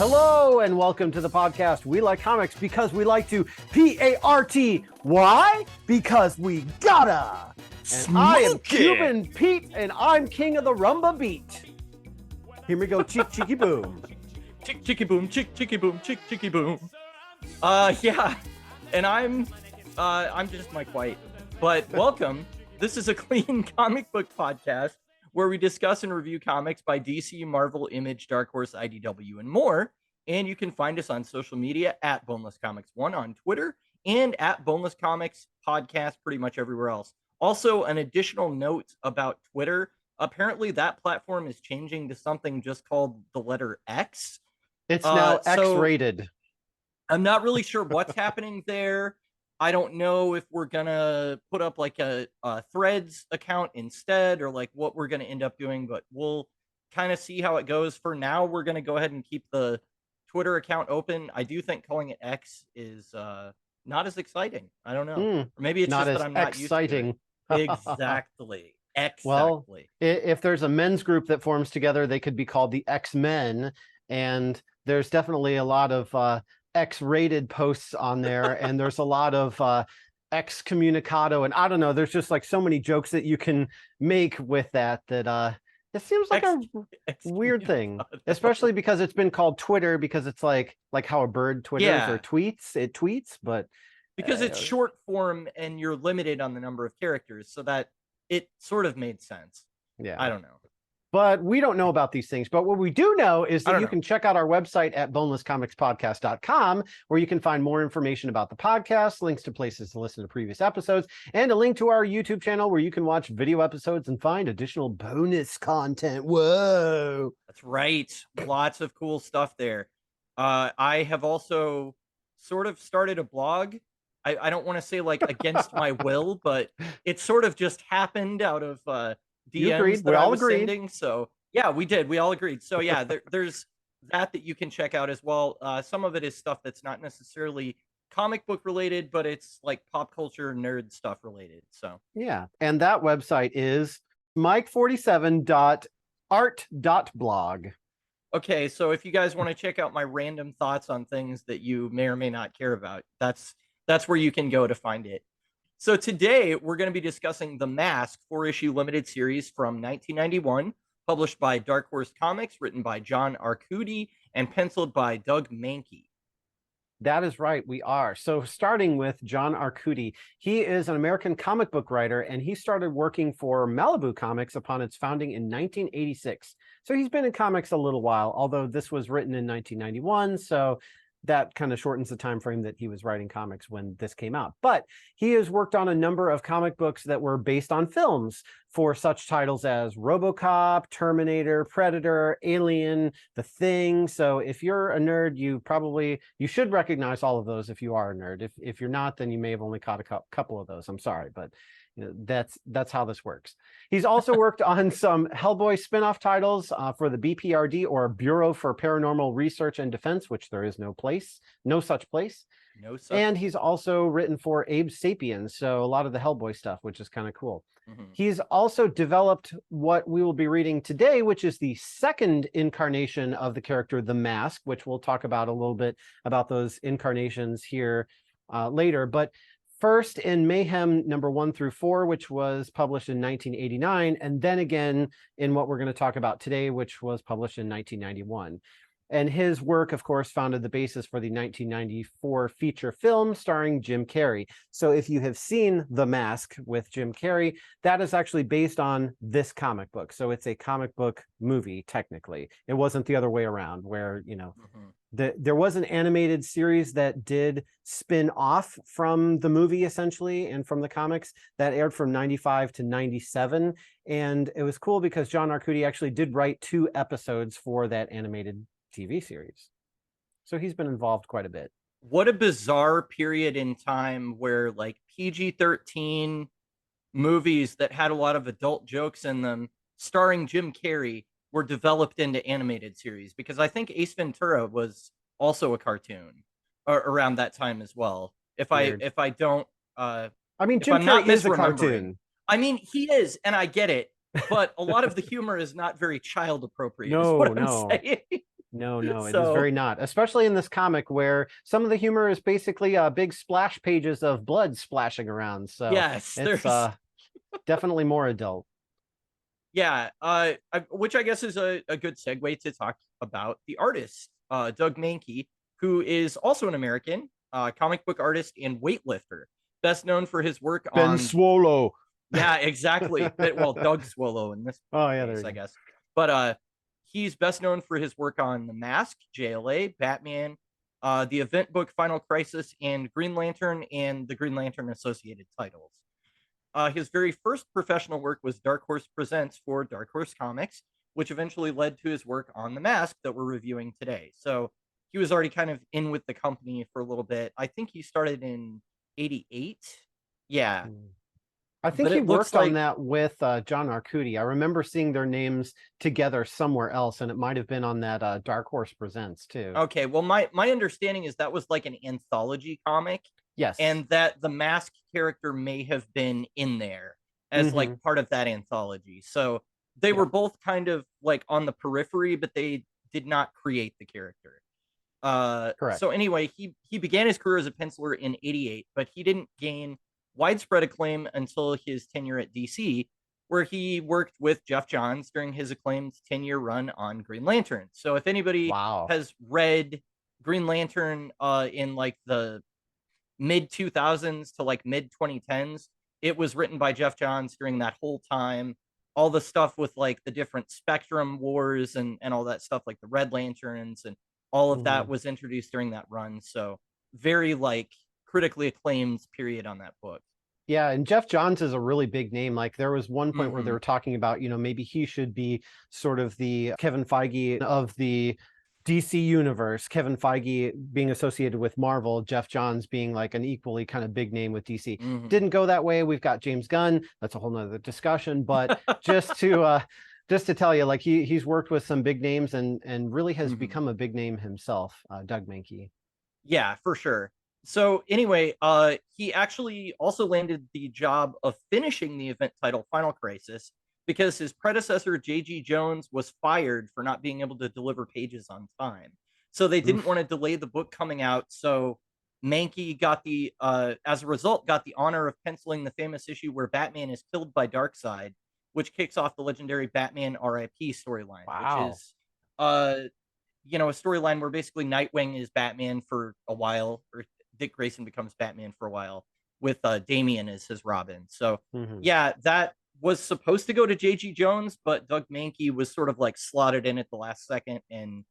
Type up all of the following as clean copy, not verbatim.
Hello and welcome to the podcast. We like comics because we like to P-A-R-T. Why? Because we gotta. And I am Cuban Pete, and I'm king of the rumba beat. Here we go, chick chicky boom. Chick chicky boom, chick chicky boom, chick chicky boom. Yeah, and I'm just Mike White. But welcome. This is a clean comic book podcast where we discuss and review comics by DC, Marvel, Image, Dark Horse, IDW, and more. And you can find us on social media at Boneless Comics 1 on Twitter and at Boneless Comics Podcast pretty much everywhere else. Also, an additional note about Twitter. Apparently, that platform is changing to something just called the letter X. It's now X-rated. I'm not really sure what's happening there. I don't know if we're gonna put up like a Threads account instead, or like what we're gonna end up doing, but we'll kind of see how it goes. For now, we're gonna go ahead and keep the Twitter account open. I do think calling it X is not as exciting. I don't know. Or maybe it's not just as that I'm not exciting. Used to it. Exactly. Well, if there's a men's group that forms together, they could be called the X-Men, and there's definitely a lot of X-rated posts on there, and there's a lot of excommunicado, and I don't know, there's just like so many jokes that you can make with that it seems like a weird thing, especially because it's been called Twitter, because it's like how a bird twitters or tweets. It tweets, but because it's short form and you're limited on the number of characters, so that it sort of made sense. Yeah, I don't know. But we don't know about these things. But what we do know is that you can check out our website at bonelesscomicspodcast.com, where you can find more information about the podcast, links to places to listen to previous episodes, and a link to our YouTube channel where you can watch video episodes and find additional bonus content. Whoa. That's right. Lots of cool stuff there. I have also sort of started a blog. I don't want to say like against my will, but it sort of just happened out of DMs that I was sending. So yeah, we did. We all agreed. So yeah, there's that you can check out as well. Some of it is stuff that's not necessarily comic book related, but it's like pop culture nerd stuff related. So yeah, and that website is mike47.art.blog. Okay, so if you guys want to check out my random thoughts on things that you may or may not care about, that's where you can go to find it. So today we're going to be discussing The Mask 4-issue limited series from 1991, published by Dark Horse Comics, written by John Arcudi, and penciled by Doug Mahnke. That is right, we are. So starting with John Arcudi, he is an American comic book writer, and he started working for Malibu Comics upon its founding in 1986. So he's been in comics a little while, although this was written in 1991, so that kind of shortens the time frame that he was writing comics when this came out. But he has worked on a number of comic books that were based on films for such titles as RoboCop, Terminator, Predator, Alien, The Thing. So if you're a nerd, you should recognize all of those if you are a nerd. If you're not, then you may have only caught a couple of those. I'm sorry, but you know, that's how this works. He's also worked on some Hellboy spin-off titles for the BPRD, or Bureau for Paranormal Research and Defense, which there is no such place. And he's also written for Abe Sapien, so a lot of the Hellboy stuff, which is kind of cool. Mm-hmm. He's also developed what we will be reading today, which is the second incarnation of the character, The Mask, which we'll talk about a little bit about those incarnations here later. But first in Mayhem number 1 through 4, which was published in 1989, and then again in what we're going to talk about today, which was published in 1991. And his work, of course, founded the basis for the 1994 feature film starring Jim Carrey. So if you have seen The Mask with Jim Carrey, that is actually based on this comic book. So it's a comic book movie, technically. It wasn't the other way around, where, you know, there was an animated series that did spin off from the movie, essentially, and from the comics, that aired from 95 to 97. And it was cool because John Arcudi actually did write 2 episodes for that animated TV series. So he's been involved quite a bit. What a bizarre period in time where like PG-13 movies that had a lot of adult jokes in them, starring Jim Carrey, were developed into animated series, because I think Ace Ventura was also a cartoon around that time as well. I mean, Jim Carrey is a cartoon. I mean, he is, and I get it, but a lot of the humor is not very child appropriate. No. No, no, it is So very not. Especially in this comic where some of the humor is basically big splash pages of blood splashing around. So yes, it's there's definitely more adult. yeah, which I guess is a good segue to talk about the artist, Doug Mahnke, who is also an American comic book artist and weightlifter, best known for his work Ben on Swallow. yeah, exactly. Well, Doug Swallow in this Oh yeah, there case, you I go. guess. But he's best known for his work on The Mask, JLA, Batman, the event book Final Crisis, and Green Lantern and the Green Lantern associated titles. His very first professional work was Dark Horse Presents for Dark Horse Comics, which eventually led to his work on The Mask that we're reviewing today. So he was already kind of in with the company for a little bit. I think he started in '88. Yeah, I think but he it looks worked on like that with John Arcudi. I remember seeing their names together somewhere else, and it might have been on that Dark Horse Presents too. okay. Well, my understanding is that was like an anthology comic, Yes. and that the Mask character may have been in there as like Mm-hmm. part of that anthology. So they were Yep. both kind of like on the periphery, but they did not create the character. So Correct. anyway, he began his career as a penciler in '88, but he didn't gain widespread acclaim until his tenure at DC, where he worked with Jeff Johns during his acclaimed 10-year run on Green Lantern. So if anybody Wow. has read Green Lantern in like the mid 2000s to like mid 2010s, it was written by Jeff Johns during that whole time. All the stuff with like the different Spectrum wars and all that stuff, like the Red Lanterns and all of Mm-hmm. that was introduced during that run. So very like critically acclaimed period on that book. Yeah, and Jeff Johns is a really big name. Like there was one point where they Mm-hmm. were talking about, maybe he should be sort of the Kevin Feige of the DC universe, Kevin Feige being associated with Marvel, Jeff Johns being like an equally kind of big name with DC. Mm-hmm. Didn't go that way. We've got James Gunn. That's a whole nother discussion. But just to tell you, like he's worked with some big names and really has Mm-hmm. become a big name himself, Doug Mahnke. Yeah, for sure. So anyway, he actually also landed the job of finishing the event title Final Crisis because his predecessor J.G. Jones was fired for not being able to deliver pages on time. So they didn't Oof. want to delay the book coming out. So Mankey got as a result, got the honor of penciling the famous issue where Batman is killed by Darkseid, which kicks off the legendary Batman R.I.P. storyline, which Wow. is a storyline where basically Nightwing is Batman for a while, or Dick Grayson becomes Batman for a while, with Damian as his Robin. So Mm-hmm. yeah, that was supposed to go to J.G. Jones, but Doug Mahnke was sort of like slotted in at the last second and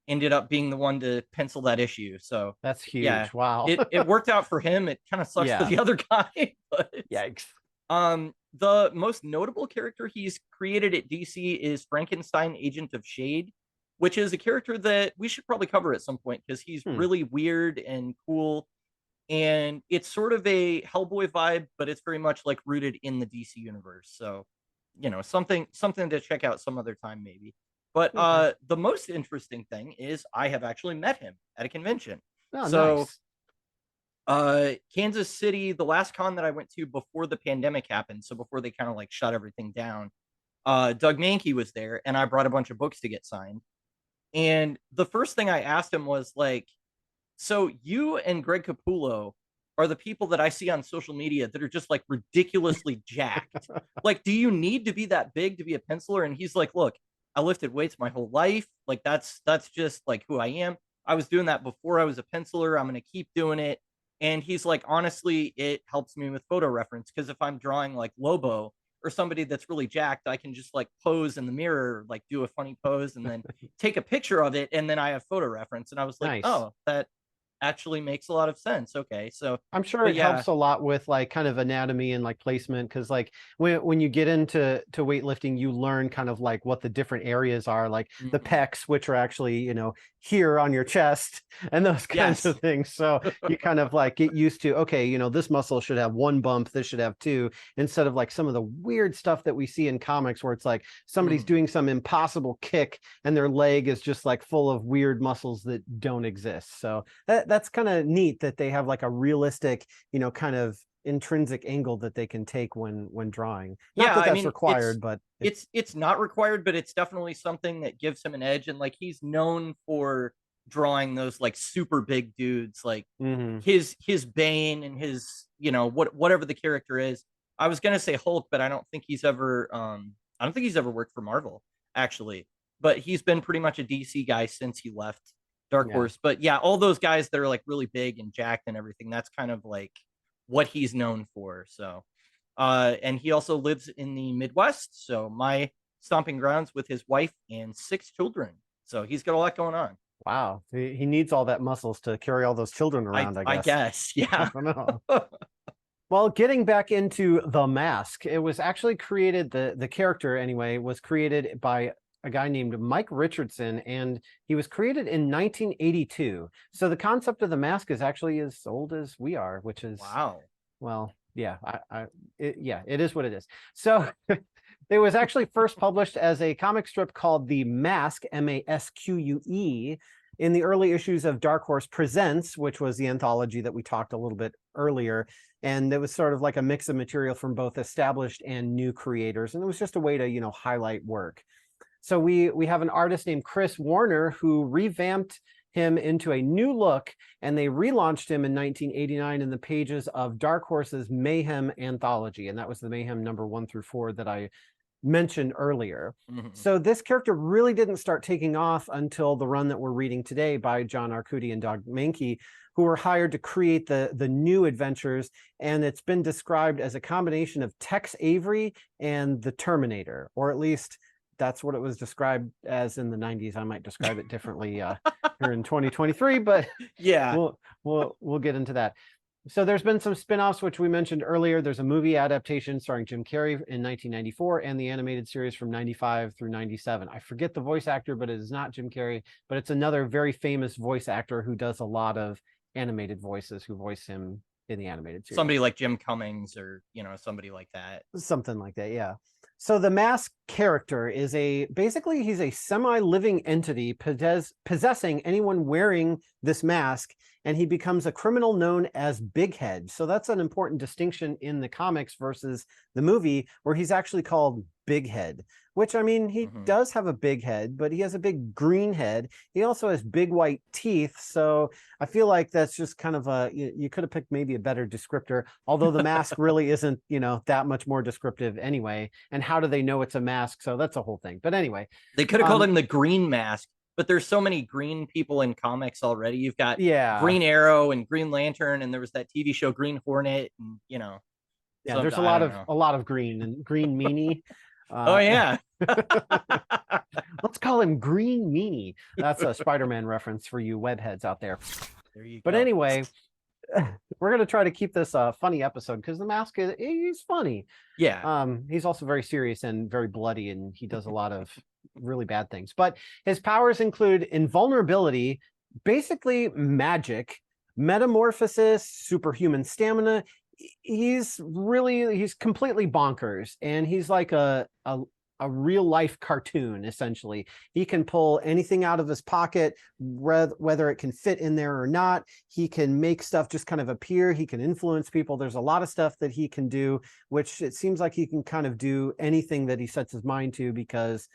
ended up being the one to pencil that issue. So That's yeah, huge. Wow. it worked out for him. It kind of sucks for Yeah. the other guy, but Yikes. the most notable character he's created at DC is Frankenstein, Agent of Shade, which is a character that we should probably cover at some point because he's Hmm. really weird and cool. And it's sort of a Hellboy vibe, but it's very much like rooted in the DC universe. So, something to check out some other time maybe. But Okay. the most interesting thing is I have actually met him at a convention. Oh, So nice. Kansas City, the last con that I went to before the pandemic happened, so before they kind of like shut everything down, Doug Mahnke was there, and I brought a bunch of books to get signed. And the first thing I asked him was like, "So you and Greg Capullo are the people that I see on social media that are just like ridiculously jacked. Like, do you need to be that big to be a penciler?" And he's like, "Look, I lifted weights my whole life. Like that's just like who I am. I was doing that before I was a penciler. I'm gonna keep doing it." And he's like, honestly, it helps me with photo reference because if I'm drawing like Lobo or somebody that's really jacked, I can just like pose in the mirror, like do a funny pose and then take a picture of it. And then I have photo reference. And I was like, Nice. oh, that actually makes a lot of sense. Okay. So, I'm sure but it yeah. helps a lot with like kind of anatomy and like placement because like when you get into weightlifting, you learn kind of like what the different areas are, like the Mhm. pecs, which are actually here on your chest and those kinds Yes. of things. So you kind of like get used to, okay, this muscle should have one bump, this should have two, instead of like some of the weird stuff that we see in comics where it's like somebody's Mhm. doing some impossible kick and their leg is just like full of weird muscles that don't exist. So that's kind of neat that they have like a realistic, kind of intrinsic angle that they can take when drawing. Not Yeah, that I that's mean, required, but it's not required, but it's definitely something that gives him an edge. And like, he's known for drawing those like super big dudes, like his Bane and his, whatever the character is. I was gonna say Hulk, but I don't think he's ever worked for Marvel, actually. But he's been pretty much a DC guy since he left Dark yeah. Horse. But yeah, all those guys that are like really big and jacked and everything, that's kind of like what he's known for. So and he also lives in the Midwest, so my stomping grounds, with his wife and 6 children. So he's got a lot going on. Wow. He needs all that muscles to carry all those children around, I I guess. guess, I yeah. don't know. Well, getting back into The Mask, it was actually created, the character anyway, was created by a guy named Mike Richardson, and he was created in 1982. So the concept of The Mask is actually as old as we are, which is, Wow. well, yeah, it is what it is. So it was actually first published as a comic strip called The Mask, Masque, in the early issues of Dark Horse Presents, which was the anthology that we talked a little bit earlier. And it was sort of like a mix of material from both established and new creators. And it was just a way to, highlight work. So we have an artist named Chris Warner who revamped him into a new look, and they relaunched him in 1989 in the pages of Dark Horse's Mayhem anthology. And that was the Mayhem number 1 through 4 that I mentioned earlier. So this character really didn't start taking off until the run that we're reading today by John Arcudi and Doug Mahnke, who were hired to create the new adventures. And it's been described as a combination of Tex Avery and the Terminator, or at least that's what it was described as in the 90s. I might describe it differently here in 2023, but yeah, we'll get into that. So there's been some spin-offs, which we mentioned earlier. There's a movie adaptation starring Jim Carrey in 1994 and the animated series from 95 through 97. I forget the voice actor, but it is not Jim Carrey, but it's another very famous voice actor who does a lot of animated voices, who voice him in the animated series. Somebody like Jim Cummings, or somebody like that. Something like that, yeah. So the Mask character is basically he's a semi-living entity possessing anyone wearing this mask, and he becomes a criminal known as Big Head. So that's an important distinction in the comics versus the movie, where he's actually called Big Head, which, I mean, he does have a big head, but he has a big green head. He also has big white teeth. So I feel like that's just kind of you could have picked maybe a better descriptor, although the mask really isn't, that much more descriptive anyway. And how do they know it's a mask? So that's a whole thing. But anyway, they could have called him the Green Mask, but there's so many green people in comics already. You've got Green Arrow and Green Lantern, and there was that TV show Green Hornet, and yeah, so there's a lot of green, and Green Meanie. Oh yeah. Let's call him Green Meanie. That's a Spider-Man reference for you webheads out there. There you go. But anyway, we're going to try to keep this a funny episode, because the Mask he's funny. Yeah. He's also very serious and very bloody, and he does a lot of really bad things. But his powers include invulnerability, basically magic, metamorphosis, superhuman stamina. He's completely bonkers, and he's like a real life cartoon. Essentially, he can pull anything out of his pocket, whether it can fit in there or not. He can make stuff just kind of appear. He can influence people. There's a lot of stuff that he can do, which it seems like he can kind of do anything that he sets his mind to, because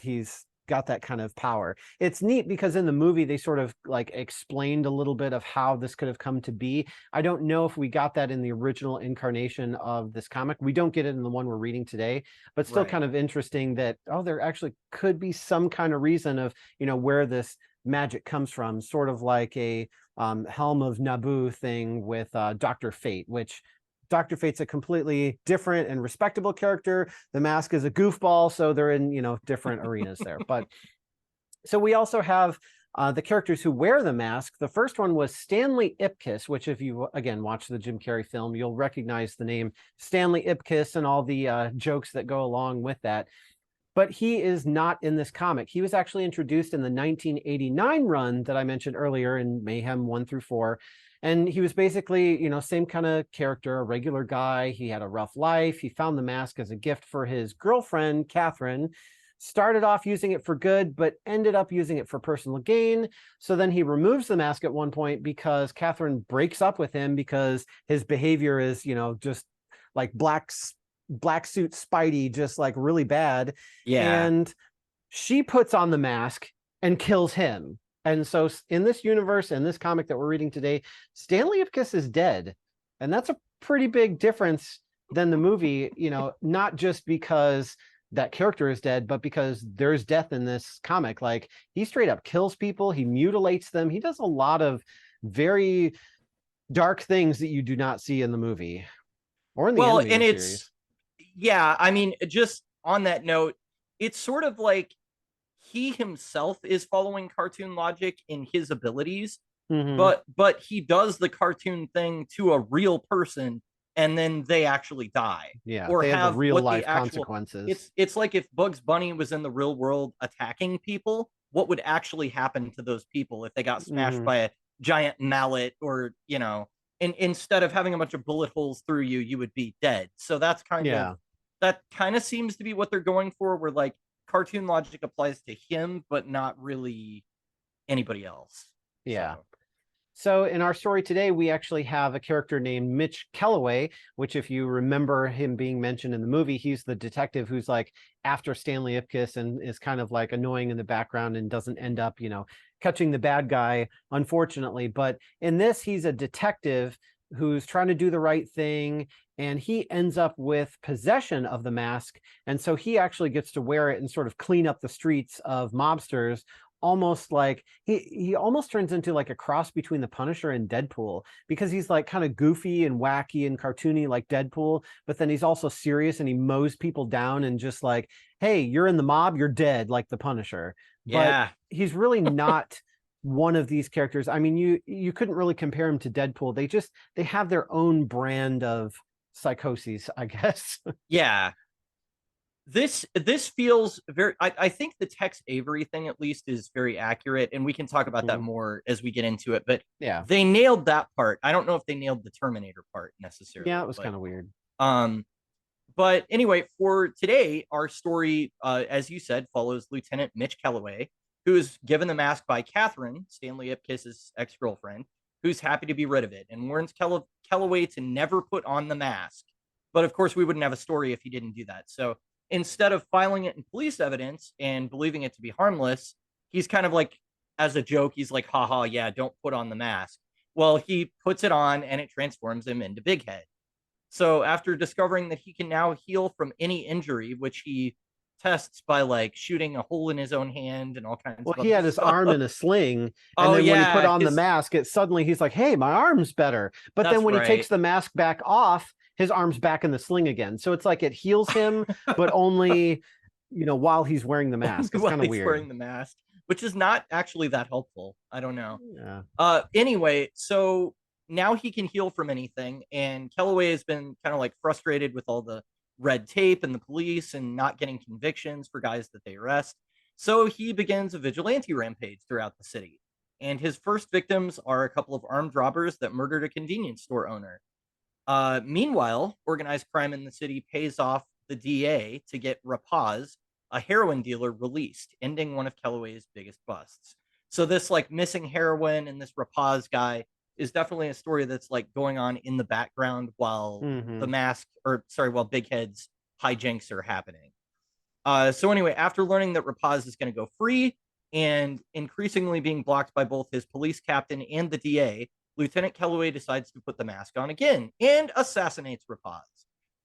he's got that kind of power. It's neat because in the movie they sort of like explained a little bit of how this could have come to be. I don't know if we got that in the original incarnation of this comic. We don't get it in the one we're reading today, but still kind of interesting that there actually could be some kind of reason of where this magic comes from, sort of like a Helm of Naboo thing with Dr. Fate, which Dr. Fate's a completely different and respectable character. The Mask is a goofball, so they're in, different arenas there. But so we also have the characters who wear the mask. The first one was Stanley Ipkiss, which if you, again, watch the Jim Carrey film, you'll recognize the name Stanley Ipkiss and all the jokes that go along with that. But he is not in this comic. He was actually introduced in the 1989 run that I mentioned earlier in Mayhem 1 through 4. And he was basically, same kind of character, a regular guy. He had a rough life. He found the mask as a gift for his girlfriend, Catherine. started off using it for good, but ended up using it for personal gain. So then he removes the mask at one point because Catherine breaks up with him because his behavior is, just like black suit Spidey, just like really bad. Yeah. And she puts on the mask and kills him. And so in this universe, in this comic that we're reading today, Stanley Ipkiss is dead. And that's a pretty big difference than the movie, not just because that character is dead, but because there's death in this comic. Like, he straight up kills people, he mutilates them, he does a lot of very dark things that you do not see in the movie or in the animated series. Yeah, I mean, just on that note, it's sort of like he himself is following cartoon logic in his abilities, but he does the cartoon thing to a real person, and then they actually die. Yeah, or they have the real what life consequences. It's like if Bugs Bunny was in the real world attacking people, what would actually happen to those people if they got smashed by a giant mallet, or instead of having a bunch of bullet holes through you, you would be dead. So that's kind of seems to be what they're going for, where like cartoon logic applies to him, but not really anybody else. Yeah. So in our story today, we actually have a character named Mitch Kellaway, which, if you remember him being mentioned in the movie, he's the detective who's like after Stanley Ipkiss and is kind of like annoying in the background and doesn't end up, catching the bad guy, unfortunately. But in this, he's a detective who's trying to do the right thing, and he ends up with possession of the mask. And so he actually gets to wear it and sort of clean up the streets of mobsters, almost like he almost turns into like a cross between the Punisher and Deadpool, because he's like kind of goofy and wacky and cartoony like Deadpool, but then he's also serious and he mows people down and just like, hey, you're in the mob, you're dead, like the Punisher. But he's really not one of these characters. I mean, you couldn't really compare him to Deadpool. They have their own brand of psychoses, I guess. Yeah. This feels very, I think the Tex Avery thing at least is very accurate, and we can talk about that more as we get into it, but yeah, they nailed that part. I don't know if they nailed the Terminator part necessarily. Yeah, it was kind of weird. But anyway, for today, our story, as you said, follows Lieutenant Mitch Kellaway, who is given the mask by Catherine, Stanley Ipkiss's ex-girlfriend, who's happy to be rid of it, and warns Kellaway to never put on the mask. But of course, we wouldn't have a story if he didn't do that. So instead of filing it in police evidence and believing it to be harmless, he's kind of like, as a joke, he's like, haha, yeah, don't put on the mask. Well, he puts it on and it transforms him into Big Head. So after discovering that he can now heal from any injury, which he tests by like shooting a hole in his own hand and all kinds of he had his arm in a sling, and then when he put on the mask, he's like, hey, my arm's better. But then when he takes the mask back off, his arm's back in the sling again. So it's like it heals him, but only, while he's wearing the mask. It's kind of weird. Wearing the mask, which is not actually that helpful. I don't know. Yeah. Anyway, so now he can heal from anything, and Kellaway has been kind of like frustrated with all the red tape and the police and not getting convictions for guys that they arrest. So he begins a vigilante rampage throughout the city. And his first victims are a couple of armed robbers that murdered a convenience store owner. Meanwhile, organized crime in the city pays off the DA to get Rapaz, a heroin dealer, released, ending one of Kellaway's biggest busts. So this like missing heroin and this Rapaz guy is definitely a story that's like going on in the background while while Big Head's hijinks are happening. So anyway, after learning that Rapaz is going to go free and increasingly being blocked by both his police captain and the DA, Lieutenant Kellaway decides to put the mask on again and assassinates Rapaz.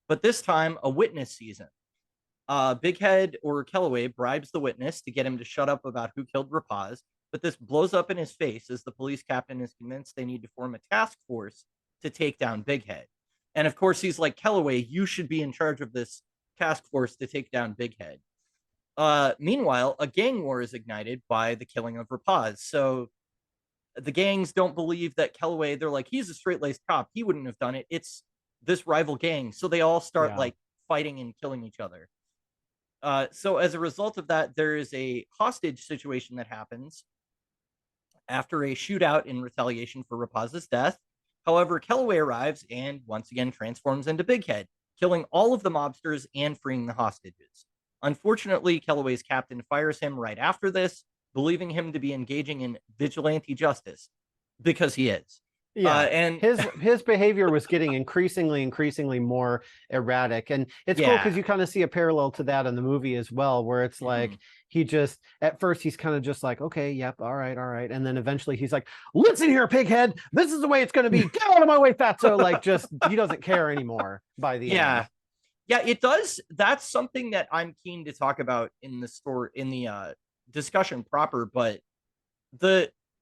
But this time, a witness sees him. Big Head, or Kellaway, bribes the witness to get him to shut up about who killed Rapaz, but this blows up in his face as the police captain is convinced they need to form a task force to take down Big Head. And of course, he's like, Kellaway, you should be in charge of this task force to take down Big Head. Meanwhile, a gang war is ignited by the killing of Rapaz. So the gangs don't believe that Kellaway, they're like, he's a straight-laced cop, he wouldn't have done it. It's this rival gang. So they all start like fighting and killing each other. So as a result of that, there is a hostage situation that happens after a shootout in retaliation for Rapaz's death. However, Kellaway arrives and once again transforms into Big Head, killing all of the mobsters and freeing the hostages. Unfortunately, Kellaway's captain fires him right after this, believing him to be engaging in vigilante justice, because he is. Yeah, and his behavior was getting increasingly more erratic, and it's cool because you kind of see a parallel to that in the movie as well, where it's like he just at first he's kind of just like, okay, yep, all right, and then eventually he's like, listen here, pighead, this is the way it's going to be. Get out of my way, fatso! Like, just he doesn't care anymore by the end. Yeah, it does. That's something that I'm keen to talk about in the story, in the discussion proper, but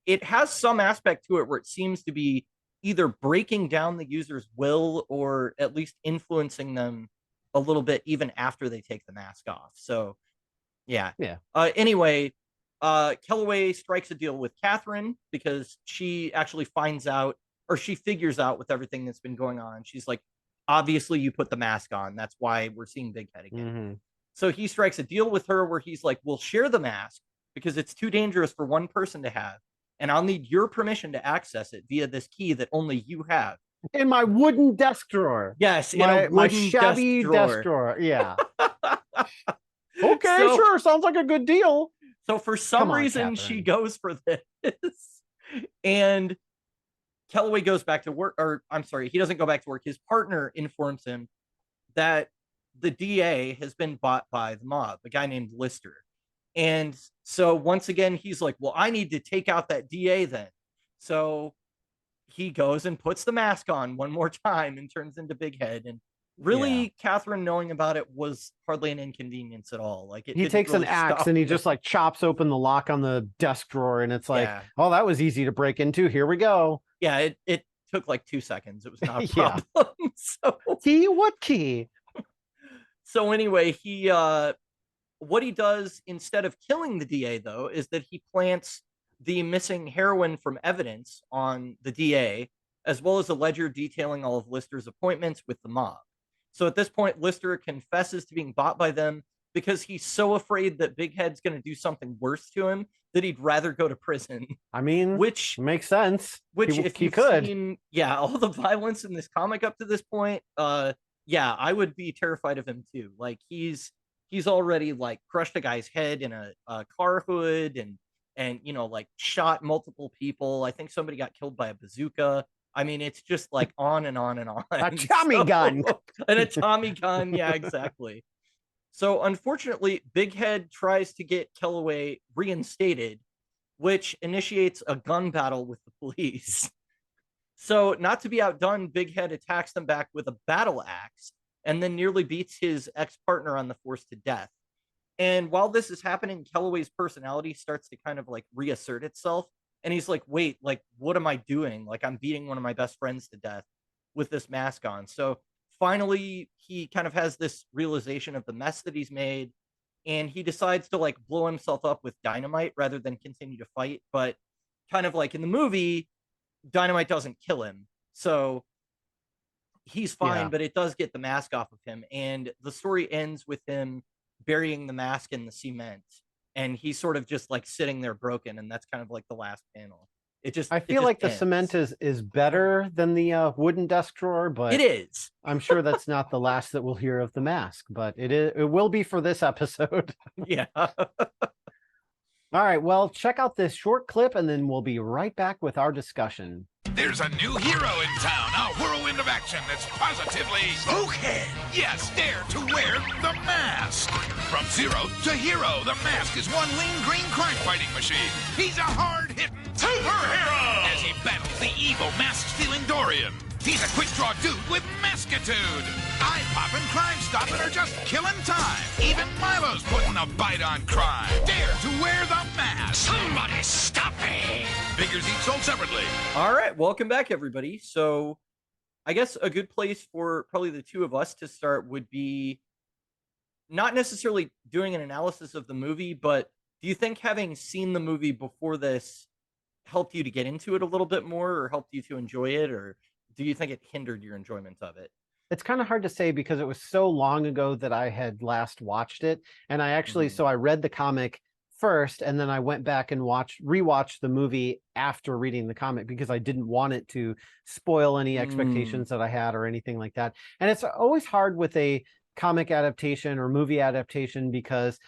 it has some aspect to it where it seems to be either breaking down the user's will or at least influencing them a little bit even after they take the mask off. So yeah. Anyway, Kellaway strikes a deal with Catherine because she actually finds out, or she figures out with everything that's been going on. She's like, obviously you put the mask on. That's why we're seeing Big Head again. So he strikes a deal with her where he's like, we'll share the mask because it's too dangerous for one person to have. And I'll need your permission to access it via this key that only you have. In my wooden desk drawer. Yes, my shabby desk drawer. Yeah. Okay, so, sure. Sounds like a good deal. So for some reason, Catherine, she goes for this. And Kellaway goes back to work. Or I'm sorry, he doesn't go back to work. His partner informs him that the DA has been bought by the mob, a guy named Lister. And so once again, he's like, well, I need to take out that DA then. So he goes and puts the mask on one more time and turns into Big Head. And really, Catherine knowing about it was hardly an inconvenience at all. Like, he takes really an axe and he just like chops open the lock on the desk drawer. And it's like, oh, that was easy to break into. Here we go. Yeah, it took like 2 seconds. It was not a problem. So what key? So anyway, what he does instead of killing the DA, though, is that he plants the missing heroin from evidence on the DA, as well as a ledger detailing all of Lister's appointments with the mob. So at this point, Lister confesses to being bought by them because he's so afraid that Big Head's going to do something worse to him that he'd rather go to prison. I mean, which makes sense. Which, if you've seen, all the violence in this comic up to this point, I would be terrified of him too. Like, he's already like crushed a guy's head in a car hood and like shot multiple people. I think somebody got killed by a bazooka. I mean, it's just like on and on and on. A Tommy gun. And a Tommy gun. Yeah, exactly. So unfortunately, Big Head tries to get Kellaway reinstated, which initiates a gun battle with the police. So not to be outdone, Big Head attacks them back with a battle axe and then nearly beats his ex-partner on the force to death. And while this is happening, Kellaway's personality starts to kind of like reassert itself. And he's like, wait, like, what am I doing? Like, I'm beating one of my best friends to death with this mask on. So finally, he kind of has this realization of the mess that he's made. And he decides to like blow himself up with dynamite rather than continue to fight. But kind of like in the movie, dynamite doesn't kill him. So he's fine, but it does get the mask off of him. And the story ends with him burying the mask in the cement. And he's sort of just like sitting there broken. And that's kind of like the last panel. I feel like the cement is better than the wooden desk drawer, but it is. I'm sure that's not the last that we'll hear of the mask, but it will be for this episode. Yeah. All right, well, check out this short clip and then we'll be right back with our discussion. There's a new hero in town, a whirlwind of action that's positively okay. Yes, dare to wear the mask. From zero to hero, the mask is one lean green crime-fighting machine. He's a hard-hitting superhero as he battles the evil mask-stealing Dorian. He's a quick-draw dude with maskitude. Eye-popping, crime-stopping, or just killing time. Even Milo's putting a bite on crime. Dare to wear the mask. Somebody stop me. Figures each sold separately. All right, welcome back, everybody. So I guess a good place for probably the two of us to start would be not necessarily doing an analysis of the movie, but do you think having seen the movie before this helped you to get into it a little bit more or helped you to enjoy it, or do you think it hindered your enjoyment of it? It's kind of hard to say because it was so long ago that I had last watched it. And I actually, so I read the comic first, and then I went back and rewatched the movie after reading the comic because I didn't want it to spoil any expectations that I had or anything like that. And it's always hard with a comic adaptation or movie adaptation because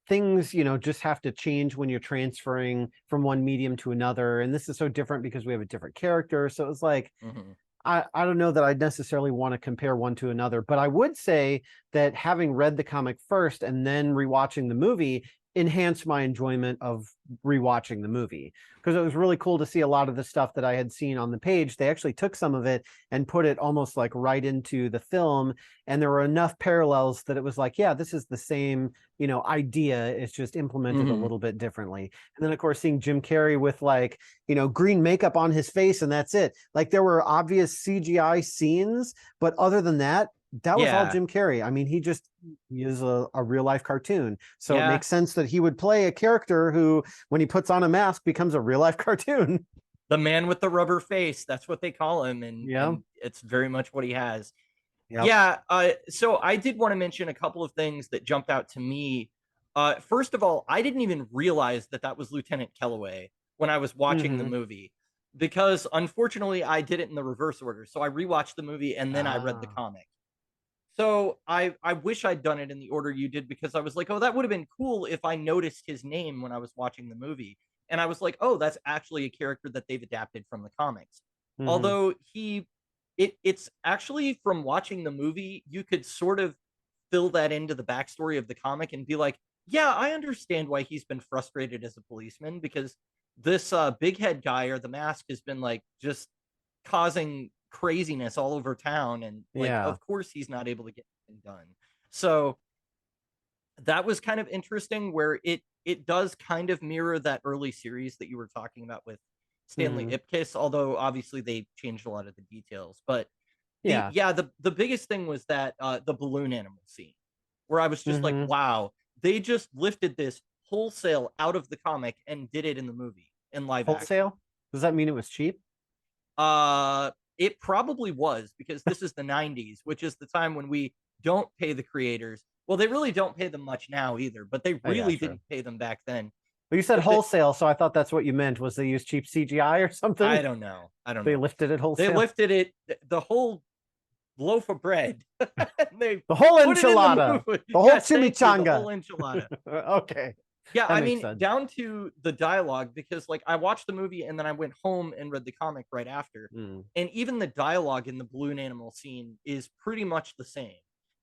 things, just have to change when you're transferring from one medium to another. And this is so different because we have a different character. So it's like, I don't know that I'd necessarily want to compare one to another, but I would say that having read the comic first and then rewatching the movie enhanced my enjoyment of rewatching the movie, because it was really cool to see a lot of the stuff that I had seen on the page. They actually took some of it and put it almost like right into the film. And there were enough parallels that it was like, yeah, this is the same, idea. It's just implemented a little bit differently. And then of course, seeing Jim Carrey with like, green makeup on his face and that's it. Like there were obvious CGI scenes, but other than that, that was all Jim Carrey. I mean, he is a real life cartoon. So it makes sense that he would play a character who, when he puts on a mask, becomes a real life cartoon. The man with the rubber face. That's what they call him. And it's very much what he has. Yep. Yeah. So I did want to mention a couple of things that jumped out to me. First of all, I didn't even realize that was Lieutenant Kellaway when I was watching the movie, because unfortunately I did it in the reverse order. So I rewatched the movie and then I read the comic. So I wish I'd done it in the order you did, because I was like, oh, that would have been cool if I noticed his name when I was watching the movie. And I was like, oh, that's actually a character that they've adapted from the comics. Although it's actually, from watching the movie, you could sort of fill that into the backstory of the comic and be like, yeah, I understand why he's been frustrated as a policeman, because this big head guy, or the mask, has been like just causing craziness all over town, and like of course he's not able to get anything done. So that was kind of interesting, where it does kind of mirror that early series that you were talking about with Stanley Ipkiss, although obviously they changed a lot of the details. But the biggest thing was that the balloon animal scene, where I was just like, wow, they just lifted this wholesale out of the comic and did it in the movie in live wholesale action. Does that mean it was cheap? It probably was, because this is the 90s, which is the time when we don't pay the creators. Well, they really don't pay them much now either, but they really didn't pay them back then. But you said wholesale, so I thought that's what you meant. Was they used cheap CGI or something? I don't know. They lifted it wholesale? They lifted it, the whole loaf of bread. The whole enchilada. The whole chimichanga. The whole enchilada. Okay. Yeah, I mean, down to the dialogue, because like I watched the movie and then I went home and read the comic right after. And even the dialogue in the balloon animal scene is pretty much the same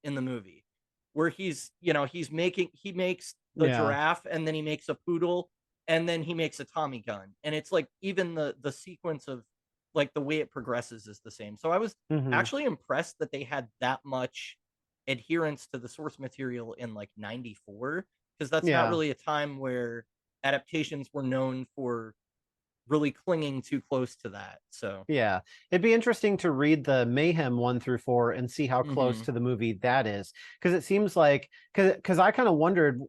in the movie, where he makes the giraffe, and then he makes a poodle, and then he makes a Tommy gun. And it's like, even the sequence of like the way it progresses is the same. So I was actually impressed that they had that much adherence to the source material in like 94, because that's not really a time where adaptations were known for really clinging too close to that. So yeah, it'd be interesting to read the Mayhem 1 through 4 and see how close to the movie that is, because it seems like, because I kind of wondered,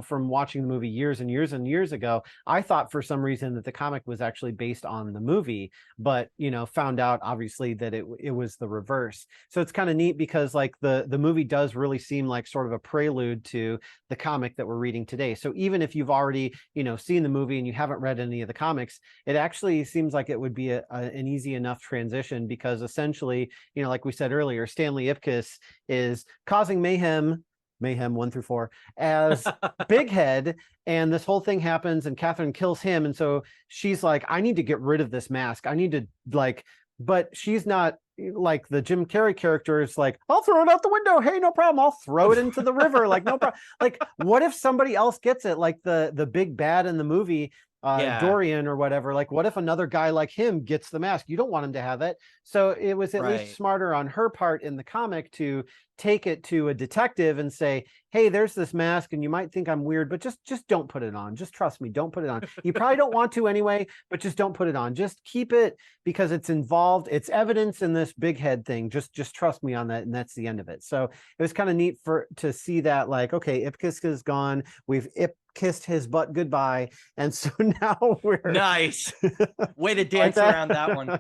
from watching the movie years and years and years ago, I thought for some reason that the comic was actually based on the movie, but found out obviously that it was the reverse. So it's kind of neat, because like the movie does really seem like sort of a prelude to the comic that we're reading today. So even if you've already seen the movie and you haven't read any of the comics, it actually seems like it would be an easy enough transition, because essentially, like we said earlier, Stanley Ipkiss is causing mayhem 1 through 4 as Big Head, and this whole thing happens and Catherine kills him. And so she's like, I need to get rid of this mask. I need to but she's not like the Jim Carrey character is like, I'll throw it out the window. Hey, no problem. I'll throw it into the river. Like, no problem. Like, what if somebody else gets it? Like the big bad in the movie, Dorian or whatever. Like, what if another guy like him gets the mask? You don't want him to have it. So it was at least smarter on her part in the comic to take it to a detective and say, hey, there's this mask and you might think I'm weird, but just don't put it on. Just trust me. Don't put it on. You probably don't want to anyway, but just don't put it on. Just keep it, because it's involved. It's evidence in this Big Head thing. Just trust me on that. And that's the end of it. So it was kind of neat to see that, like, okay, Ipkiss is gone. We've kissed his butt goodbye. And so now we're nice way to dance around that one.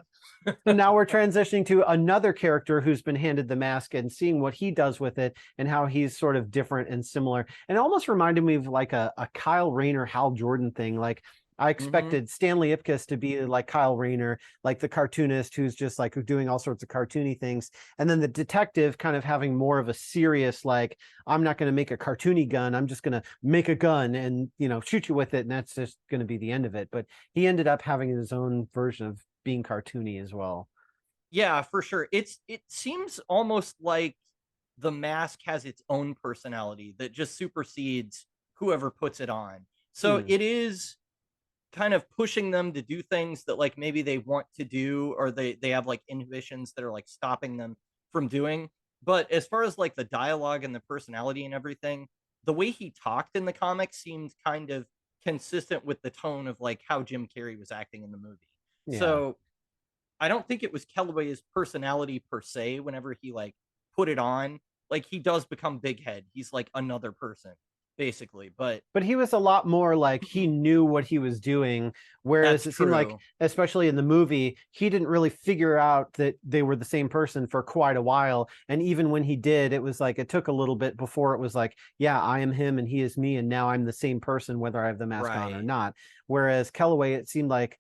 So now we're transitioning to another character who's been handed the mask and seeing what he does with it and how he's sort of different and similar. And it almost reminded me of like a Kyle Rayner, Hal Jordan thing. Like, I Mhm. expected Stanley Ipkiss to be like Kyle Rayner, like the cartoonist who's just like doing all sorts of cartoony things. And then the detective kind of having more of a serious, like, I'm not going to make a cartoony gun. I'm just going to make a gun and, you know, shoot you with it. And that's just going to be the end of it. But he ended up having his own version of being cartoony as well. Yeah, for sure. It seems almost like the mask has its own personality that just supersedes whoever puts it on. So Hmm. it is kind of pushing them to do things that like maybe they want to do, or they have like inhibitions that are like stopping them from doing. But as far as like the dialogue and the personality and everything, the way he talked in the comic seemed kind of consistent with the tone of like how Jim Carrey was acting in the movie. Yeah. So I don't think it was Kellaway's personality per se whenever he like put it on. Like he does become Big Head. He's like another person basically, but But he was a lot more like he knew what he was doing, whereas that's it seemed like, true. especially in the movie, he didn't really figure out that they were the same person for quite a while. And even when he did, it was like it took a little bit before it was like, yeah, I am him and he is me, and now I'm the same person whether I have the mask on or Right. not. Whereas Kellaway, it seemed like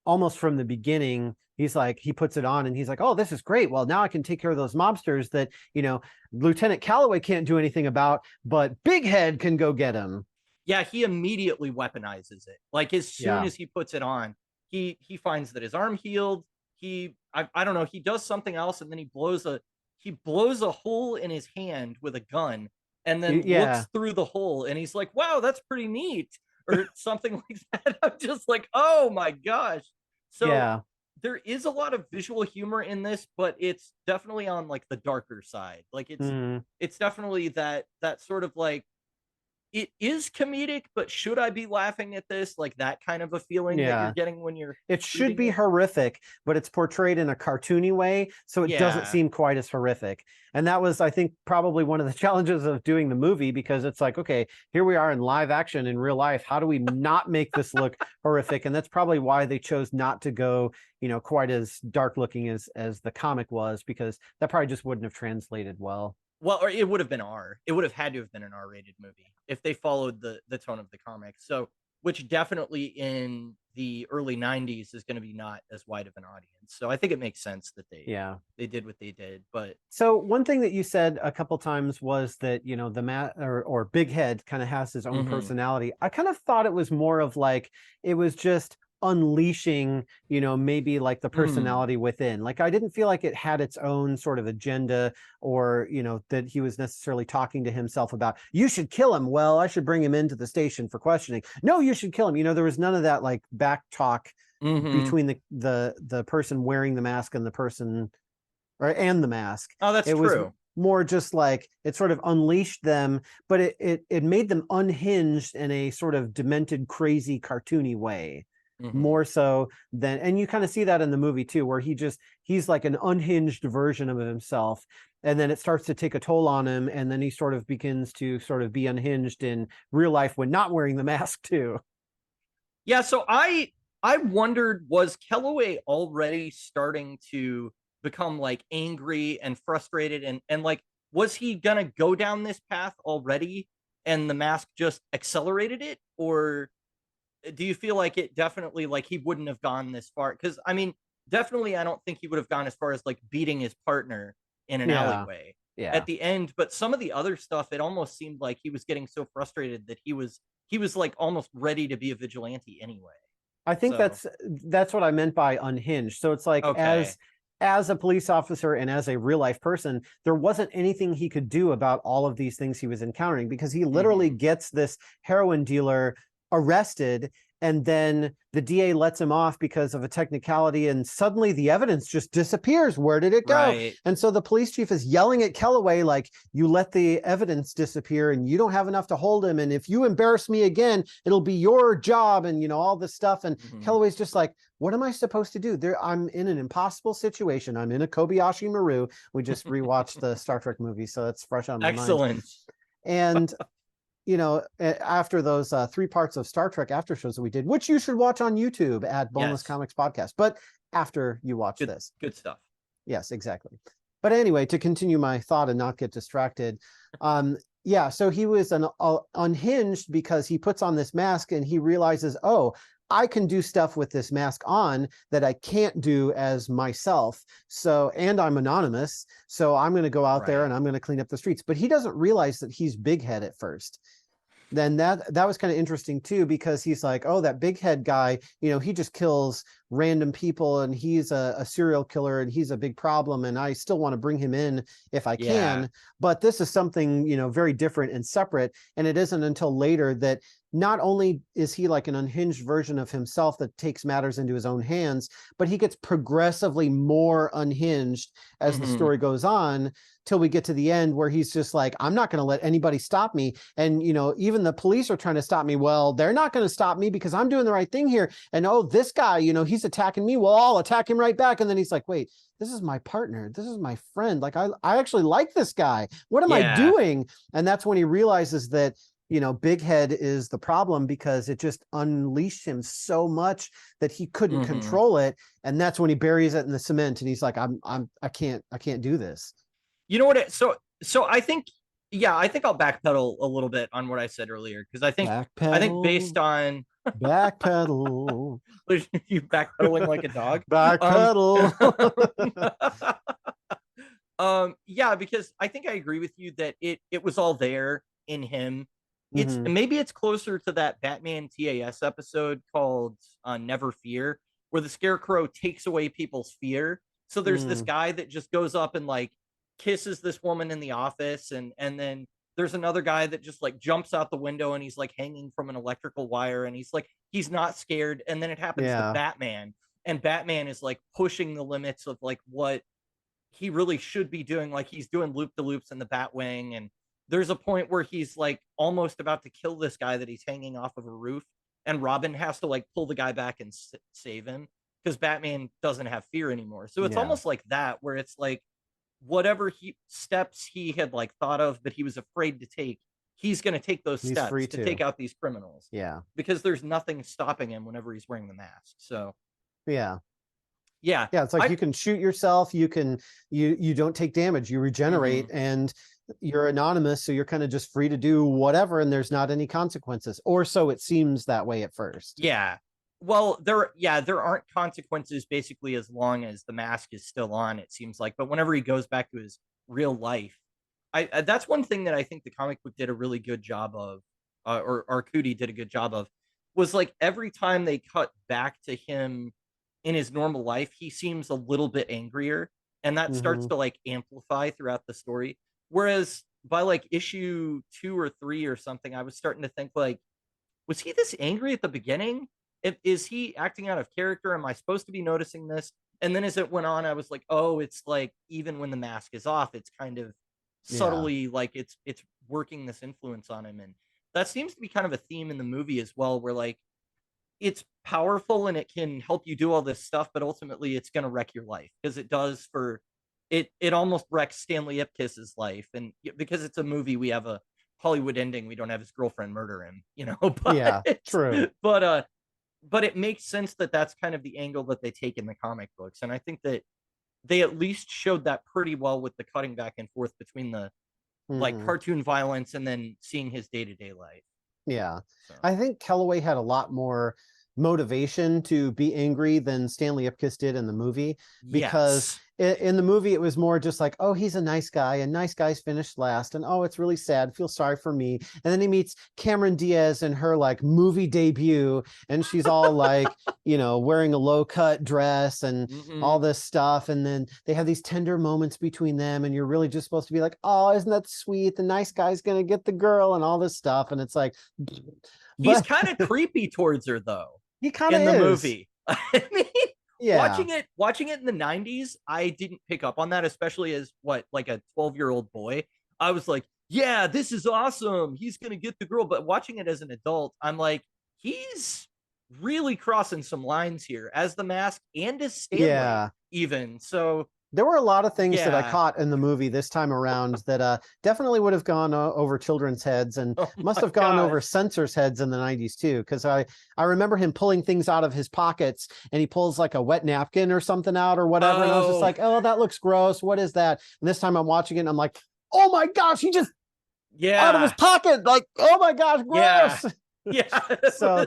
almost from the beginning, he's like, he puts it on and he's like, oh, this is great. Well, now I can take care of those mobsters that, you know, Lieutenant Calloway can't do anything about, but Big Head can go get him. Yeah, he immediately weaponizes it. Like as soon Yeah. as he puts it on, he finds that his arm healed. I don't know, he does something else and then he blows a hole in his hand with a gun and then Yeah. looks through the hole and he's like, "Wow, that's pretty neat." Or something like that. I'm just like, "Oh my gosh." So Yeah. there is a lot of visual humor in this, but it's definitely on like the darker side. Like Mm. it's definitely that sort of like it is comedic, but should I be laughing at this? Like that kind of a feeling that you're Yeah. getting when you're It should reading be it. horrific, but it's portrayed in a cartoony way, so it doesn't Yeah. seem quite as horrific. And that was, I think, probably one of the challenges of doing the movie, because it's like, okay, here we are in live action in real life. How do we not make this look horrific? And that's probably why they chose not to go, you know, quite as dark looking as the comic was, because that probably just wouldn't have translated well. Well, or it would have been R. It would have had to have been an R-rated movie if they followed the tone of the comic. So, which definitely in the early '90s is going to be not as wide of an audience. So I think it makes sense that Yeah. they did what they did. But So one thing that you said a couple times was that, you know, or Big Head kind of has his own mhm. personality. I kind of thought it was more of like it was just unleashing, you know, maybe like the Mm. personality within. Like I didn't feel like it had its own sort of agenda, or, you know, that he was necessarily talking to himself about, you should kill him. Well, I should bring him into the station for questioning. No, you should kill him. You know, there was none of that like back talk Mhm. between the person wearing the mask and the person, or and the mask. Oh, that's It was true. more just like it sort of unleashed them, but it made them unhinged in a sort of demented, crazy, cartoony way. Mhm. More so than, and you kind of see that in the movie too, where he's like an unhinged version of himself, and then it starts to take a toll on him, and then he sort of begins to sort of be unhinged in real life when not wearing the mask too. Yeah, so I wondered, was Kellaway already starting to become like angry and frustrated and like was he gonna go down this path already and the mask just accelerated it? Or do you feel like it definitely like he wouldn't have gone this far? Because I mean, definitely I don't think he would have gone as far as like beating his partner in an Yeah. alleyway Yeah. at the end, but some of the other stuff, it almost seemed like he was getting so frustrated that he was like almost ready to be a vigilante anyway. I think So, that's what I meant by unhinged. So it's like okay. as a police officer and as a real life person, there wasn't anything he could do about all of these things he was encountering, because he literally Mhm. gets this heroin dealer arrested, and then the DA lets him off because of a technicality, and suddenly the evidence just disappears. Where did it go? Right. And so the police chief is yelling at Kellaway like, you let the evidence disappear and you don't have enough to hold him, and if you embarrass me again, it'll be your job, and you know, all this stuff. And Mhm. Kellaway's just like, what am I supposed to do? I'm in an impossible situation. I'm in a Kobayashi Maru. We just rewatched the Star Trek movie, so it's fresh on my mind. Excellent. And you know, after those 3 parts of Star Trek after shows that we did, which you should watch on YouTube at Boneless Yes. Comics Podcast, but after you watch Good this. good stuff. Yes, exactly. But anyway, to continue my thought and not get distracted, yeah, so he was unhinged because he puts on this mask and he realizes, oh, I can do stuff with this mask on that I can't do as myself. So, and I'm anonymous. So I'm going to go out there and I'm going to clean up the streets. But he doesn't realize that he's Big Head at first. Then that was kind of interesting too, because he's like, oh, that Big Head guy, you know, he just kills random people and he's a serial killer and he's a big problem. And I still want to bring him in if I can. But this is something, you know, very different and separate. And it isn't until later that not only is he like an unhinged version of himself that takes matters into his own hands, but he gets progressively more unhinged as the story goes on, till we get to the end where he's just like, I'm not going to let anybody stop me. And, you know, even the police are trying to stop me. Well, they're not going to stop me because I'm doing the right thing here. And, oh, this guy, you know, he's attacking me. Well, I'll attack him right back. And then he's like, wait, this is my partner. This is my friend. Like, I actually like this guy. What am I doing? And that's when he realizes that, you know, Big Head is the problem, because it just unleashed him so much that he couldn't control it. And that's when he buries it in the cement and he's like, I can't do this. You know what? So I think, I think I'll backpedal a little bit on what I said earlier, because I think based on backpedal, you backpedaling like a dog. Backpedal. Because I think I agree with you that it was all there in him. It's maybe it's closer to that Batman TAS episode called Never Fear, where the Scarecrow takes away people's fear. So there's this guy that just goes up and like kisses this woman in the office, and then there's another guy that just like jumps out the window and he's like hanging from an electrical wire, and he's not scared. And then it happens to Batman, and Batman is like pushing the limits of like what he really should be doing. Like he's doing loop-de-loops in the Batwing, and there's a point where he's like almost about to kill this guy that he's hanging off of a roof, and Robin has to like pull the guy back and save him, because Batman doesn't have fear anymore. So it's almost like that, where it's like whatever steps he had like thought of but he was afraid to take, he's going to take those steps to take out these criminals. Because there's nothing stopping him whenever he's wearing the mask. So it's like you can shoot yourself, you can you don't take damage, you regenerate, and you're anonymous, so you're kind of just free to do whatever, and there's not any consequences, or so it seems that way at first. Well, there aren't consequences basically as long as the mask is still on, it seems like. But whenever he goes back to his real life, that's one thing that I think the comic book did a really good job of, or Arcudi did a good job of, was like every time they cut back to him in his normal life, he seems a little bit angrier, and that starts to like amplify throughout the story. Whereas by like issue 2 or 3 or something, I was starting to think like, was he this angry at the beginning? Is he acting out of character? Am I supposed to be noticing this? And then as it went on, I was like, oh, it's like even when the mask is off, it's kind of subtly like it's working this influence on him. And that seems to be kind of a theme in the movie as well, where like it's powerful and it can help you do all this stuff, but ultimately it's going to wreck your life, because it does for it almost wrecks Stanley Ipkiss's life. And because it's a movie, we have a Hollywood ending. We don't have his girlfriend murder him, you know, but true. But it makes sense that that's kind of the angle that they take in the comic books. And I think that they at least showed that pretty well with the cutting back and forth between the like cartoon violence and then seeing his day-to-day life. So. I think Kellaway had a lot more motivation to be angry than Stanley Ipkiss did in the movie, because in the movie it was more just like, oh, he's a nice guy and nice guys finish last, and oh, it's really sad, feel sorry for me. And then he meets Cameron Diaz in her like movie debut, and she's all like, you know, wearing a low-cut dress and all this stuff, and then they have these tender moments between them, and you're really just supposed to be like, oh, isn't that sweet, the nice guy's gonna get the girl and all this stuff. And it's like, he's kind of creepy towards her though. He kind of in the movie. I mean, watching it in the 90s, I didn't pick up on that, especially as like a 12-year-old boy. I was like, yeah, this is awesome, he's gonna get the girl. But watching it as an adult, I'm like, he's really crossing some lines here as the Mask and as Stanley even. So there were a lot of things that I caught in the movie this time around that definitely would have gone over children's heads, and must have gone over censors' heads in the 90s too. Because I remember him pulling things out of his pockets, and he pulls like a wet napkin or something out or whatever. And I was just like, oh, that looks gross. What is that? And this time I'm watching it and I'm like, oh my gosh, he just out of his pocket. Like, oh my gosh, gross. Yeah. So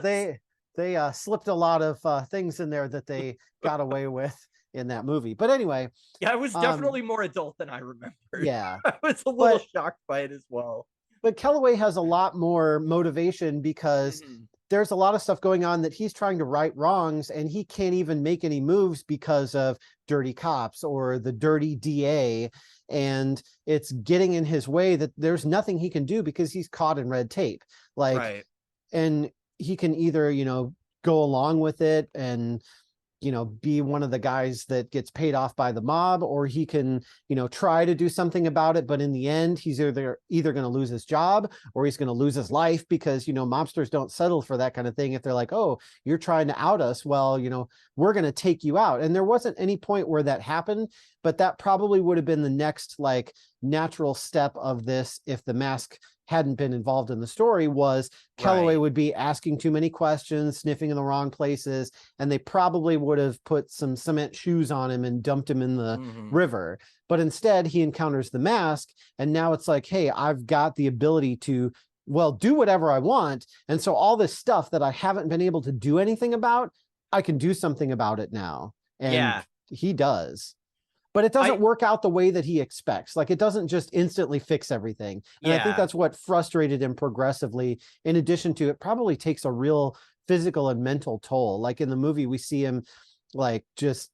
they slipped a lot of things in there that they got away with in that movie. But anyway, Yeah, it was definitely more adult than I remembered. Yeah, I was a little shocked by it as well. But Kellaway has a lot more motivation because there's a lot of stuff going on that he's trying to right wrongs, and he can't even make any moves because of dirty cops or the dirty DA. And it's getting in his way that there's nothing he can do because he's caught in red tape. Like, right. And he can either, go along with it and, be one of the guys that gets paid off by the mob, or he can, try to do something about it. But in the end, he's either going to lose his job or he's going to lose his life because, mobsters don't settle for that kind of thing. If they're like, oh, you're trying to out us, well, we're going to take you out. And there wasn't any point where that happened, but that probably would have been the next like natural step of this if the Mask hadn't been involved in the story, was Kellaway would be asking too many questions, sniffing in the wrong places, and they probably would have put some cement shoes on him and dumped him in the river. But instead, he encounters the Mask, and now it's like, hey, I've got the ability to, well, do whatever I want. And so all this stuff that I haven't been able to do anything about, I can do something about it now. And he does. But it doesn't work out the way that he expects. Like, it doesn't just instantly fix everything. And I think that's what frustrated him progressively. In addition to, it probably takes a real physical and mental toll. Like in the movie, we see him like just,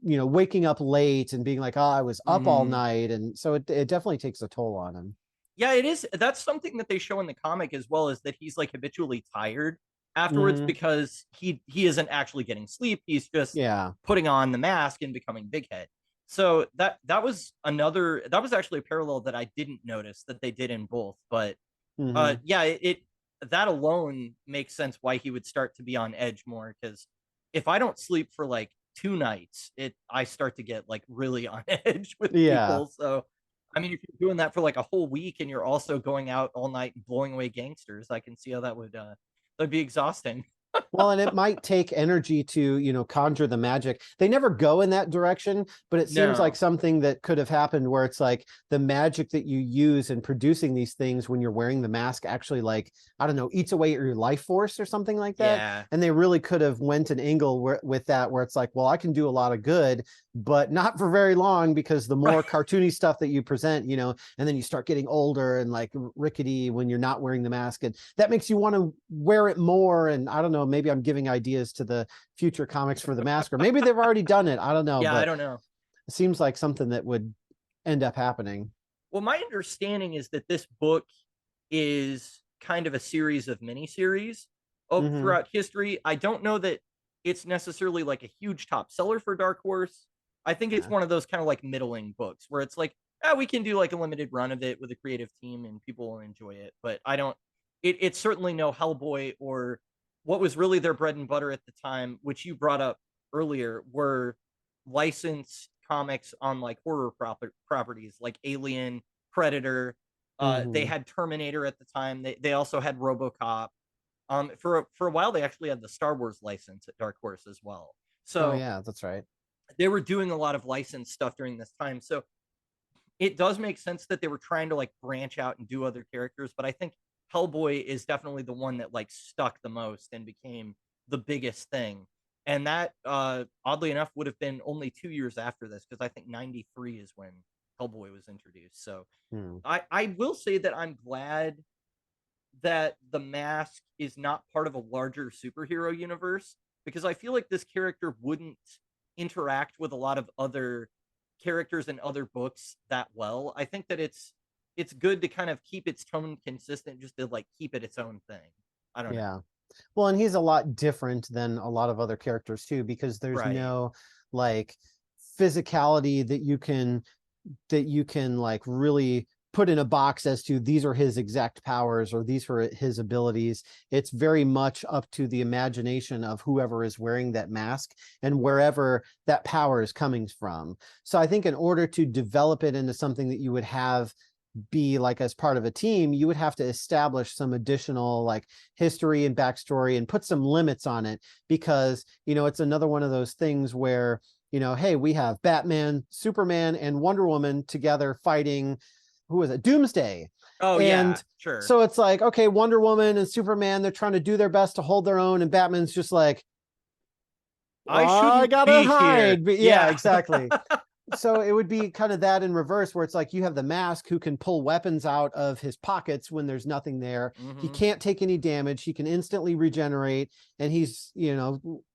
waking up late and being like, oh, I was up all night. And so it definitely takes a toll on him. Yeah, it is. That's something that they show in the comic as well, is that he's like habitually tired afterwards because he isn't actually getting sleep. He's just putting on the mask and becoming Big Head. So that was actually a parallel that I didn't notice that they did in both. But that alone makes sense why he would start to be on edge more, because if I don't sleep for like 2 nights, I start to get like really on edge with people. So I mean, if you're doing that for like a whole week and you're also going out all night and blowing away gangsters, I can see how that would that'd be exhausting. Well, and it might take energy to, conjure the magic. They never go in that direction, but it seems like something that could have happened where it's like the magic that you use in producing these things when you're wearing the mask actually, like, I don't know, eats away at your life force or something like that. Yeah. And they really could have went an angle with that, where it's like, well, I can do a lot of good, but not for very long, because the more cartoony stuff that you present, and then you start getting older and like rickety when you're not wearing the mask, and that makes you want to wear it more. And I don't know, maybe I'm giving ideas to the future comics for the Mask, or maybe they've already done it. I don't know. Yeah, I don't know. It seems like something that would end up happening. Well, my understanding is that this book is kind of a series of miniseries throughout history. I don't know that it's necessarily like a huge top seller for Dark Horse. I think it's one of those kind of like middling books where it's like, we can do like a limited run of it with a creative team and people will enjoy it. But I don't, it's certainly no Hellboy or what was really their bread and butter at the time, which you brought up earlier, were licensed comics on like horror properties like Alien, Predator. They had Terminator at the time. They also had RoboCop. For a while, they actually had the Star Wars license at Dark Horse as well. So yeah, that's right. They were doing a lot of licensed stuff during this time. So it does make sense that they were trying to like branch out and do other characters. But I think Hellboy is definitely the one that like stuck the most and became the biggest thing. And that, oddly enough, would have been only 2 years after this, because I think 93 is when Hellboy was introduced. So I will say that I'm glad that the Mask is not part of a larger superhero universe, because I feel like this character wouldn't interact with a lot of other characters in other books that well. I think that it's good to kind of keep its tone consistent, just to like keep it its own thing. I don't know. Well, and he's a lot different than a lot of other characters too, because there's no like physicality that you can like really put in a box as to these are his exact powers or these are his abilities. It's very much up to the imagination of whoever is wearing that mask and wherever that power is coming from. So I think in order to develop it into something that you would have be like as part of a team, you would have to establish some additional like history and backstory and put some limits on it, because it's another one of those things where hey, we have Batman, Superman, and Wonder Woman together fighting, who was it, Doomsday, Oh, yeah, And sure. so it's like, okay, Wonder Woman and Superman, they're trying to do their best to hold their own, and Batman's just like, I I shouldn't gotta be here. hide. But yeah, exactly. So it would be kind of that in reverse, where it's like you have the Mask who can pull weapons out of his pockets when there's nothing there. He can't take any damage. He can instantly regenerate. And he's,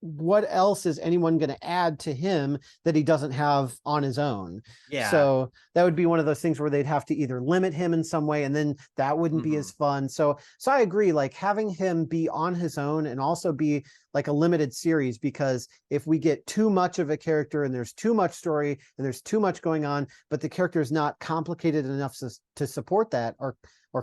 what else is anyone going to add to him that he doesn't have on his own? Yeah. So that would be one of those things where they'd have to either limit him in some way, and then that wouldn't be as fun. So I agree, like having him be on his own and also be like a limited series, because if we get too much of a character and there's too much story and there's too much going on, but the character is not complicated enough to support that, or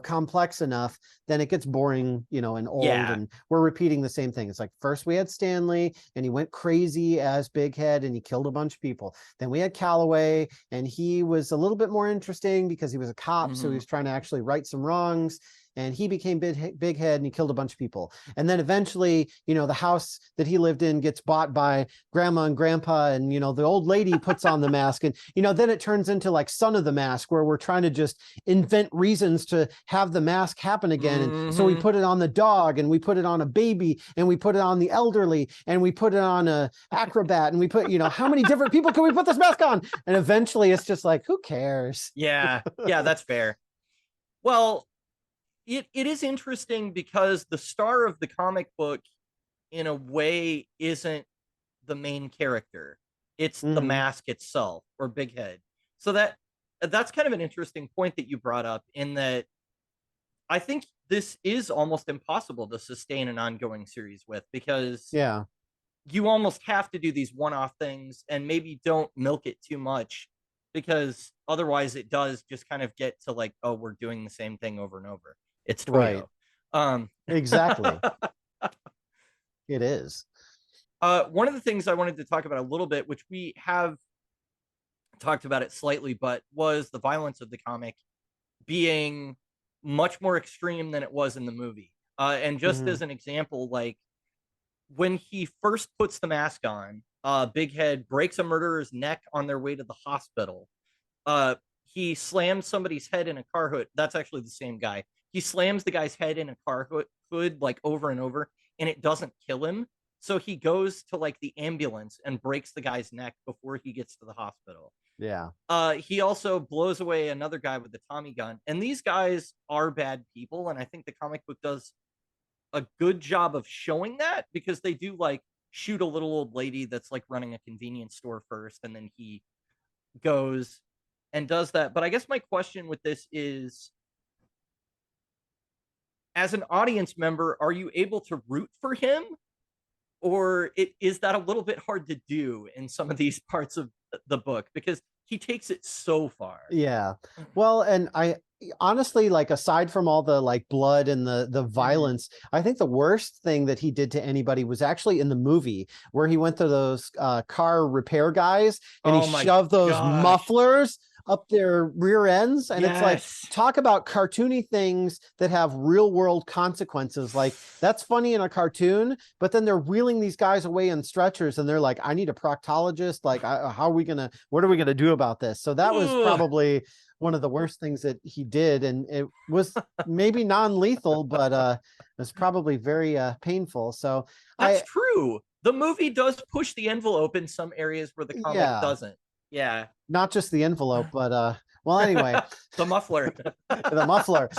complex enough, then it gets boring, and old. And we're repeating the same thing. It's like, first we had Stanley and he went crazy as Big Head and he killed a bunch of people. Then we had Calloway and he was a little bit more interesting because he was a cop. So he was trying to actually right some wrongs. And he became Big Head and he killed a bunch of people. And then eventually, the house that he lived in gets bought by Grandma and Grandpa, and, the old lady puts on the mask. And, then it turns into like Son of the Mask, where we're trying to just invent reasons to have the mask happen again. And so we put it on the dog, and we put it on a baby, and we put it on the elderly, and we put it on a acrobat, and we put, how many different people can we put this mask on? And eventually it's just like, who cares? Yeah, that's fair. Well, it is interesting because the star of the comic book, in a way, isn't the main character. It's the mask itself, or Big Head. So that's kind of an interesting point that you brought up, in that I think this is almost impossible to sustain an ongoing series with, because you almost have to do these one-off things, and maybe don't milk it too much, because otherwise it does just kind of get to like, oh, we're doing the same thing over and over. It's Toyo. Right. Exactly. It is. One of the things I wanted to talk about a little bit, which we have talked about it slightly, but was the violence of the comic being much more extreme than it was in the movie. And just as an example, like when he first puts the mask on, Big Head breaks a murderer's neck on their way to the hospital. He slams somebody's head in a car hood. That's actually the same guy. He slams the guy's head in a car hood like over and over, and it doesn't kill him. So he goes to like the ambulance and breaks the guy's neck before he gets to the hospital. Yeah. He also blows away another guy with a Tommy gun. And these guys are bad people, and I think the comic book does a good job of showing that, because they do like shoot a little old lady that's like running a convenience store first, and then he goes and does that. But I guess my question with this is, as an audience member, are you able to root for him? Or is that a little bit hard to do in some of these parts of the book, because he takes it so far? Yeah. Well, and I honestly, like, aside from all the like blood and the violence, I think the worst thing that he did to anybody was actually in the movie, where he went to those car repair guys and he shoved those mufflers up their rear ends. And it's like, talk about cartoony things that have real world consequences. Like, that's funny in a cartoon, but then they're wheeling these guys away in stretchers and they're like, I need a proctologist. Like, what are we going to do about this? So that was probably one of the worst things that he did. And it was maybe non-lethal, but it was probably very painful. So that's true. The movie does push the envelope in some areas where the comic doesn't. Yeah. Not just the envelope, but well, anyway. The muffler. The muffler.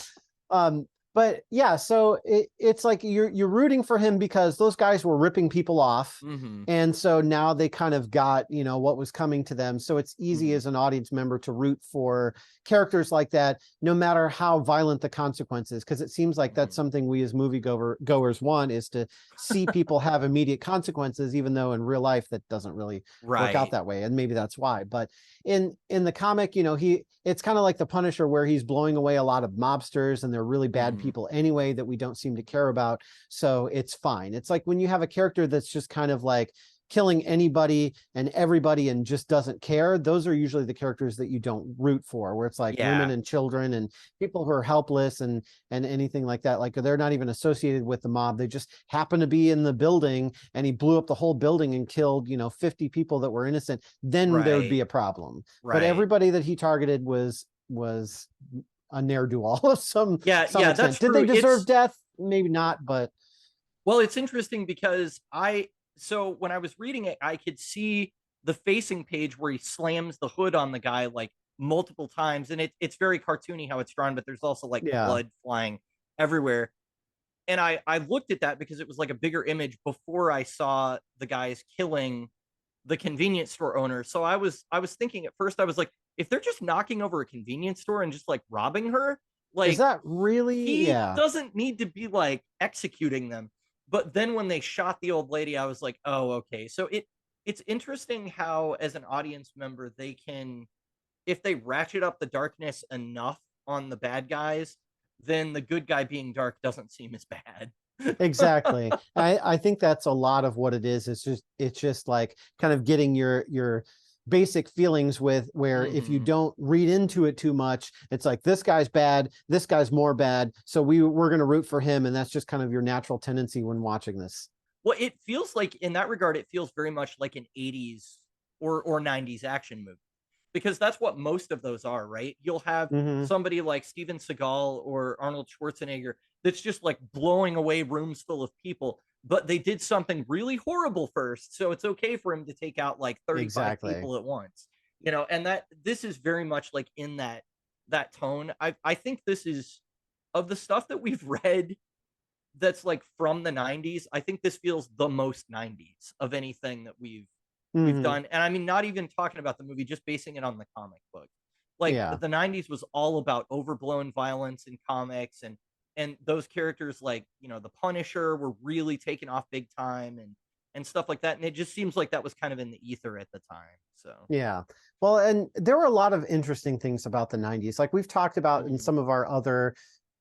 But yeah, so it's like you're rooting for him because those guys were ripping people off. And so now they kind of got, what was coming to them. So it's easy as an audience member to root for characters like that, no matter how violent the consequences, because it seems like that's something we as moviegoers want, is to see people have immediate consequences, even though in real life that doesn't really work out that way. And maybe that's why. But in the comic, it's kind of like the Punisher, where he's blowing away a lot of mobsters and they're really bad people anyway that we don't seem to care about. So it's fine. It's like when you have a character that's just kind of like killing anybody and everybody and just doesn't care. Those are usually the characters that you don't root for, where it's like women and children and people who are helpless and anything like that. Like, they're not even associated with the mob. They just happen to be in the building and he blew up the whole building and killed, 50 people that were innocent. Then there would be a problem. But everybody that he targeted was a ne'er-do-well of some extent. that's Did they true. deserve death? Maybe not, but well, it's interesting because so when I was reading it, I could see the facing page where he slams the hood on the guy like multiple times, and it's very cartoony how it's drawn, but there's also like yeah, blood flying everywhere. And I looked at that because it was like a bigger image before I saw the guys killing the convenience store owner. So I was thinking at first, I was like, if they're just knocking over a convenience store and just like robbing her, is like that really? he doesn't need to be like executing them. But then when they shot the old lady, I was like, oh, okay. So it's interesting how as an audience member they can, if they ratchet up the darkness enough on the bad guys, then the good guy being dark doesn't seem as bad. Exactly. I think that's a lot of what it is. It's just like kind of getting your basic feelings with where if you don't read into it too much, it's like this guy's bad, this guy's more bad, so we're going to root for him, and that's just kind of your natural tendency when watching this. Well, it feels like in that regard, it feels very much like an 80s or 90s action movie, because that's what most of those are, right? You'll have somebody like Steven Seagal or Arnold Schwarzenegger that's just like blowing away rooms full of people, but they did something really horrible first, so it's okay for him to take out like 35 people at once, you know. And that this is very much like in that tone. I think this is, of the stuff that we've read that's like from the 90s, I think this feels the most 90s of anything that we've done. And I mean, not even talking about the movie, just basing it on the comic book. Like the 90s was all about overblown violence in comics, and those characters like, you know, the Punisher were really taking off big time and stuff like that. And it just seems like that was kind of in the ether at the time. So yeah. Well, and there were a lot of interesting things about the 90s. Like we've talked about in some of our other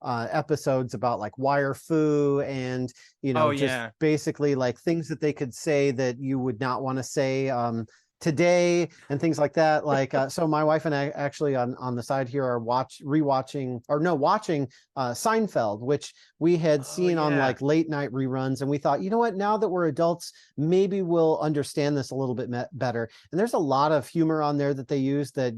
episodes about like wire fu and, you know, basically like things that they could say that you would not want to say today and things like that. Like so my wife and I actually on the side here are watching Seinfeld, which we had seen on like late night reruns, and we thought, you know what, now that we're adults, maybe we'll understand this a little bit better. And there's a lot of humor on there that they use that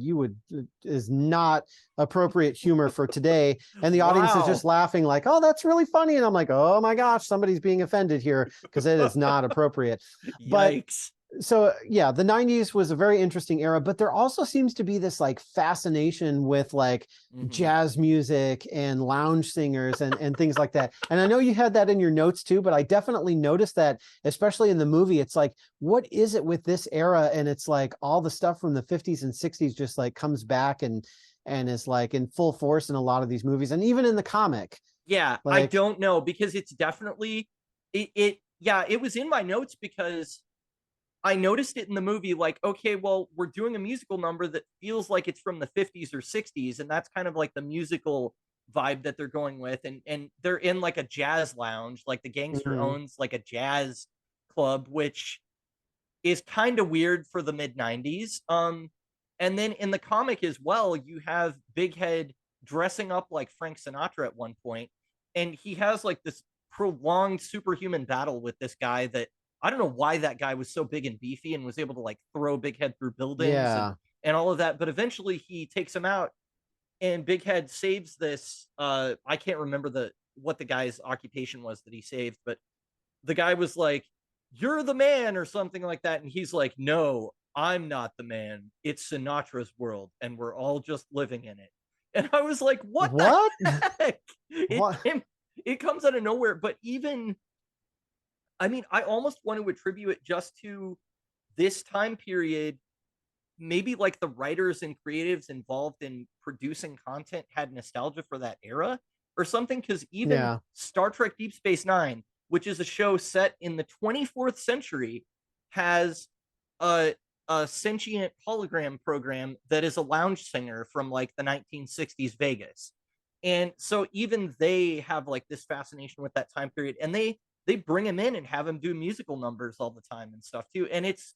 is not appropriate humor for today, and the audience is just laughing like, oh, that's really funny, and I'm like, oh my gosh, somebody's being offended here, because it is not appropriate. Yikes. So yeah, the 90s was a very interesting era, but there also seems to be this like fascination with like jazz music and lounge singers and things like that. And I know you had that in your notes too, but I definitely noticed that, especially in the movie. It's like, what is it with this era? And it's like all the stuff from the 50s and 60s just like comes back and is like in full force in a lot of these movies, and even in the comic. Yeah, like, I don't know, because it's definitely it was in my notes because I noticed it in the movie, like, okay, well, we're doing a musical number that feels like it's from the 50s or 60s, and that's kind of like the musical vibe that they're going with, and they're in like a jazz lounge, like the gangster owns like a jazz club, which is kind of weird for the mid 90s. And then in the comic as well, you have Big Head dressing up like Frank Sinatra at one point, and he has like this prolonged superhuman battle with this guy that I don't know why that guy was so big and beefy and was able to like throw Big Head through buildings and all of that. But eventually he takes him out, and Big Head saves this. I can't remember what the guy's occupation was that he saved, but the guy was like, "You're the man," or something like that. And he's like, "No, I'm not the man. It's Sinatra's world, and we're all just living in it." And I was like, what? The heck? It comes out of nowhere. But even, I mean, I almost want to attribute it just to this time period. Maybe like the writers and creatives involved in producing content had nostalgia for that era or something. Because even Star Trek Deep Space Nine, which is a show set in the 24th century, has a sentient hologram program that is a lounge singer from like the 1960s Vegas. And so even they have like this fascination with that time period, and they bring him in and have him do musical numbers all the time and stuff too. And it's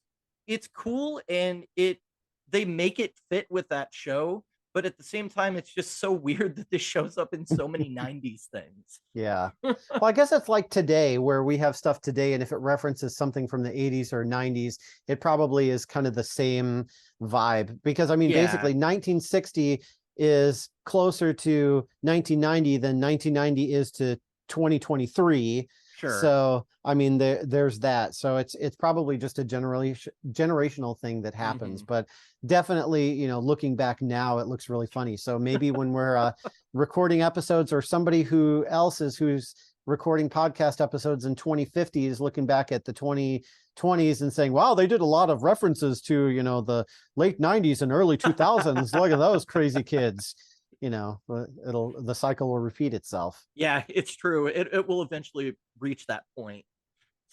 cool, and they make it fit with that show, but at the same time, it's just so weird that this shows up in so many 90s things. Yeah. Well, I guess it's like today, where we have stuff today, and if it references something from the 80s or 90s, it probably is kind of the same vibe. Because I mean, basically 1960, is closer to 1990 than 1990 is to 2023. Sure. So I mean, there's that. So it's probably just a generational thing that happens. But definitely, you know, looking back now, it looks really funny. So maybe when we're recording episodes, or somebody who's recording podcast episodes in 2050 is looking back at the 2020s and saying, wow, they did a lot of references to, you know, the late 90s and early 2000s. Look at those crazy kids. You know, the cycle will repeat itself. Yeah, it's true. It will eventually reach that point.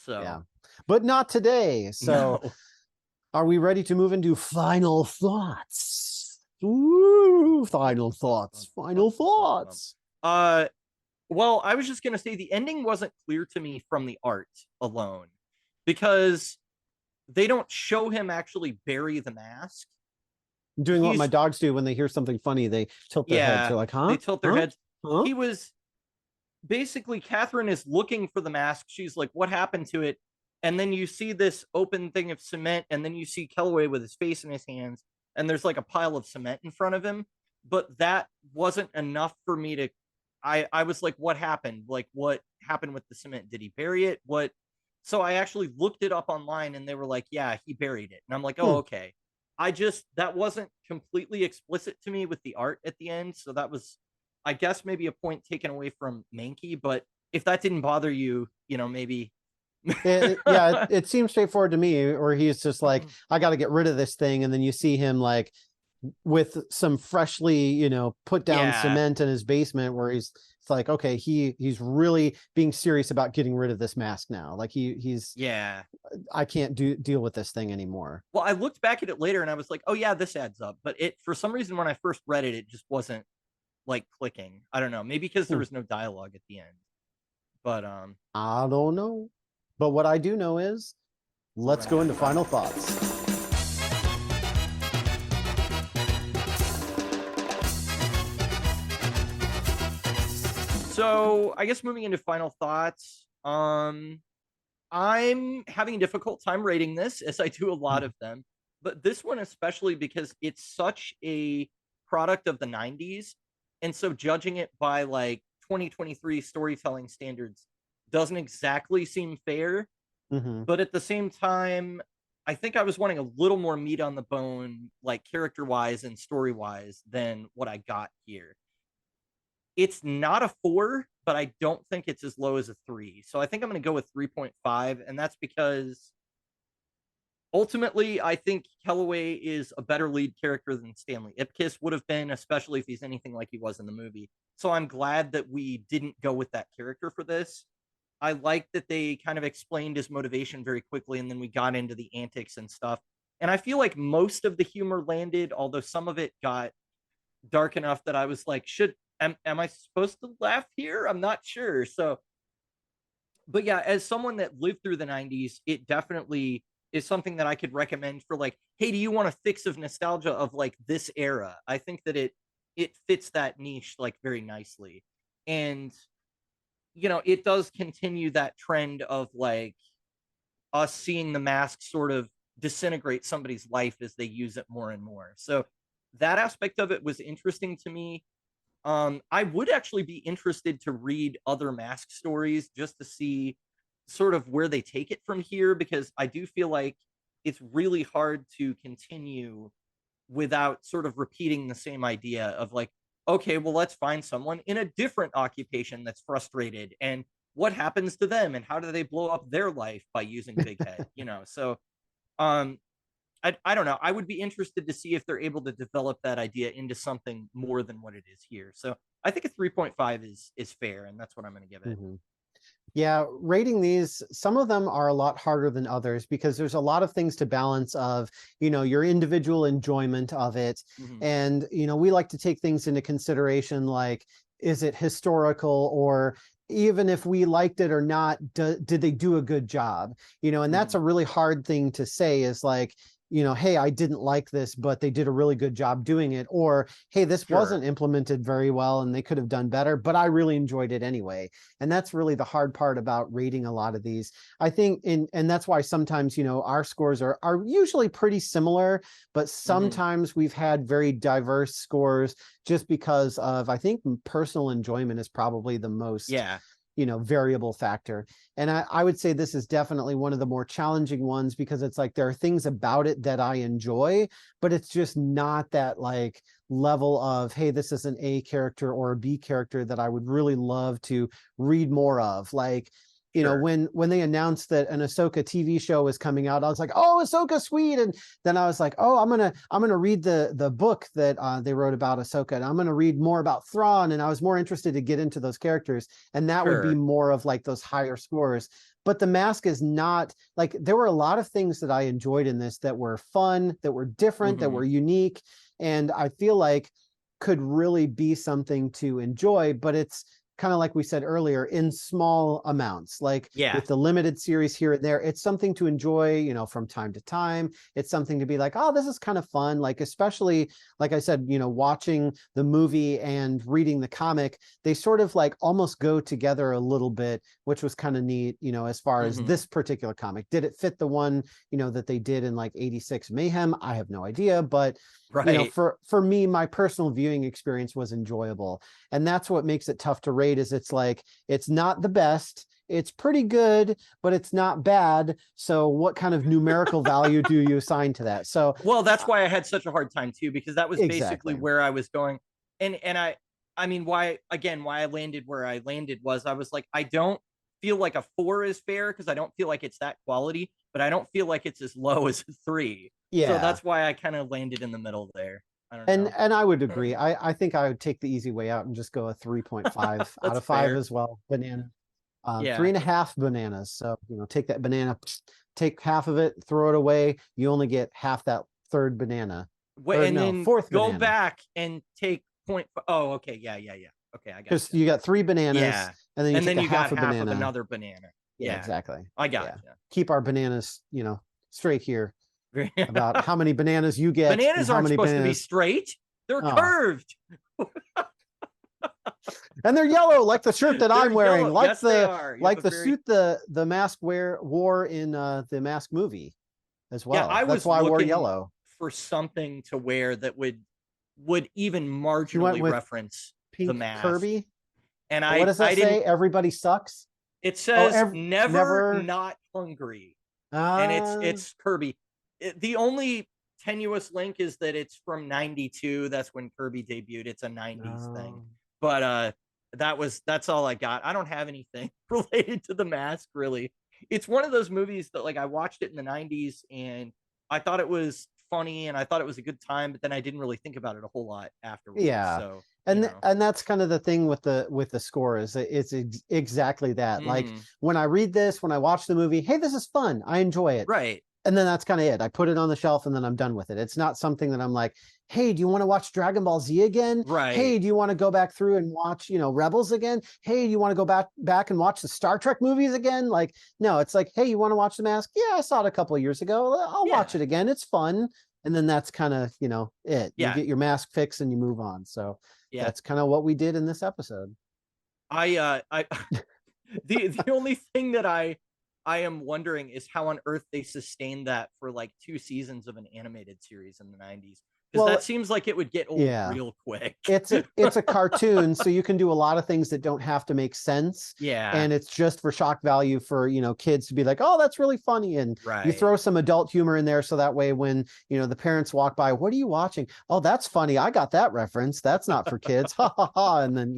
So yeah, but not today. So no. Are we ready to move into final thoughts? Ooh, final thoughts. Well, I was just gonna say the ending wasn't clear to me from the art alone, because they don't show him actually bury the mask. Doing what my dogs do when they hear something funny, they tilt their heads. They're like, huh? They tilt their heads. Huh? He was basically, Catherine is looking for the mask. She's like, what happened to it? And then you see this open thing of cement, and then you see Kellaway with his face in his hands, and there's like a pile of cement in front of him. But that wasn't enough for me to, I was like, what happened? Like, what happened with the cement? Did he bury it? What? So I actually looked it up online, and they were like, yeah, he buried it. And I'm like, oh, okay. That wasn't completely explicit to me with the art at the end. So that was, I guess, maybe a point taken away from Mahnke. But if that didn't bother you, you know, maybe. It seems straightforward to me, or he's just like, I got to get rid of this thing. And then you see him like with some freshly, you know, put down cement in his basement, where it's like, okay, he's really being serious about getting rid of this mask now. Like he's I can't deal with this thing anymore. Well, I looked back at it later and I was like, oh yeah, this adds up. But it, for some reason, when I first read it, it just wasn't like clicking. I don't know, maybe because there was no dialogue at the end. But I don't know. But what I do know is, let's go into final thoughts. So I guess moving into final thoughts, I'm having a difficult time rating this, as I do a lot of them, but this one especially because it's such a product of the 90s. And so judging it by like 2023 storytelling standards doesn't exactly seem fair. But at the same time, I think I was wanting a little more meat on the bone, like character wise and story wise, than what I got here. It's not a 4, but I don't think it's as low as a 3. So I think I'm going to go with 3.5. And that's because ultimately, I think Kellaway is a better lead character than Stanley Ipkiss would have been, especially if he's anything like he was in the movie. So I'm glad that we didn't go with that character for this. I like that they kind of explained his motivation very quickly, and then we got into the antics and stuff. And I feel like most of the humor landed, although some of it got dark enough that I was like, am I supposed to laugh here? I'm not sure. So, but yeah, as someone that lived through the 90s, it definitely is something that I could recommend for like, hey, do you want a fix of nostalgia of like this era? I think that it fits that niche like very nicely. And you know, it does continue that trend of like us seeing the mask sort of disintegrate somebody's life as they use it more and more. So that aspect of it was interesting to me. I would actually be interested to read other mask stories just to see sort of where they take it from here, because I do feel like it's really hard to continue without sort of repeating the same idea of like, okay, well, let's find someone in a different occupation that's frustrated, and what happens to them, and how do they blow up their life by using Big Head, you know? So, I don't know. I would be interested to see if they're able to develop that idea into something more than what it is here. So I think a 3.5 is fair, and that's what I'm going to give it. Yeah, rating these, some of them are a lot harder than others because there's a lot of things to balance of, you know, your individual enjoyment of it. And, you know, we like to take things into consideration, like, is it historical, or even if we liked it or not, did they do a good job? You know, and that's a really hard thing to say, is like, hey, I didn't like this, but they did a really good job doing it, or hey, this wasn't implemented very well and they could have done better, but I really enjoyed it anyway. And that's really the hard part about rating a lot of these, I think. And that's why sometimes, our scores are usually pretty similar, but sometimes we've had very diverse scores just because of, I think, personal enjoyment is probably the most variable factor. And I would say this is definitely one of the more challenging ones, because it's like there are things about it that I enjoy, but it's just not that like level of, hey, this is an A character or a B character that I would really love to read more of. Like, when they announced that an Ahsoka TV show was coming out, I was like, oh, Ahsoka, sweet. And then I was like, oh, I'm gonna read the book that they wrote about Ahsoka, and I'm gonna read more about Thrawn. And I was more interested to get into those characters, and that would be more of like those higher scores. But The Mask is not like, there were a lot of things that I enjoyed in this that were fun, that were different, that were unique, and I feel like could really be something to enjoy. But it's kind of like we said earlier, in small amounts, like with the limited series here and there, it's something to enjoy, from time to time. It's something to be like, oh, this is kind of fun. Like, especially, like I said, watching the movie and reading the comic, they sort of like almost go together a little bit, which was kind of neat, as far as this particular comic. Did it fit the one, that they did in like 86 Mayhem? I have no idea, but for me, my personal viewing experience was enjoyable. And that's what makes it tough to rate, is it's like, it's not the best, it's pretty good, but it's not bad. So what kind of numerical value do you assign to that? So, well, that's why I had such a hard time too, because that was basically where I was going. And I mean, why I landed where I landed was, I was like, I don't feel like a 4 is fair, because I don't feel like it's that quality, but I don't feel like it's as low as a 3. Yeah. So that's why I kind of landed in the middle there. I don't know. And I would agree. I think I would take the easy way out and just go a 3.5 out of 5 as well. Banana. 3.5 bananas. So, take that banana, take half of it, throw it away. You only get half that third banana. Then fourth go banana. back and take point. Oh, okay. Yeah. Okay, I got it. Because you got 3 bananas, and then you take you got half a banana. Of another banana. Yeah, exactly. I got it. Keep our bananas, straight here. About how many bananas you get. Bananas aren't supposed to be straight. They're curved. And they're yellow, like the shirt that I'm wearing, yellow. like yes, the suit the Mask wore in the Mask movie as well. Yeah, that's why I wore yellow. For something to wear that would even marginally reference the Mask. Kirby. And what does that say? Everybody sucks. It says never not hungry. And it's Kirby. The only tenuous link is that it's from 92. That's when Kirby debuted. It's a 90s thing. But that's all I got. I don't have anything related to the Mask, really. It's one of those movies that, like, I watched it in the 90s and I thought it was funny and I thought it was a good time, but then I didn't really think about it a whole lot afterwards. Yeah. So, and that's kind of the thing with the score, is it's exactly that. Like, when I read this, when I watch the movie, hey, this is fun, I enjoy it. Right. And then that's kind of it. I put it on the shelf and then I'm done with it. It's not something that I'm like, hey, do you want to watch Dragon Ball Z again? Right. Hey, do you want to go back through and watch, Rebels again? Hey, do you want to go back and watch the Star Trek movies again? Like, no, it's like, hey, you want to watch The Mask? Yeah, I saw it a couple of years ago. I'll watch it again. It's fun. And then that's kind of, it. You get your Mask fix and you move on. So that's kind of what we did in this episode. The only thing that I am wondering is how on earth they sustained that for like 2 seasons of an animated series in the 90s. Because that seems like it would get old real quick. It's a cartoon, so you can do a lot of things that don't have to make sense. Yeah. And it's just for shock value for, kids to be like, oh, that's really funny. And you throw some adult humor in there, so that way when, the parents walk by, what are you watching? Oh, that's funny. I got that reference. That's not for kids. Ha ha ha. And then,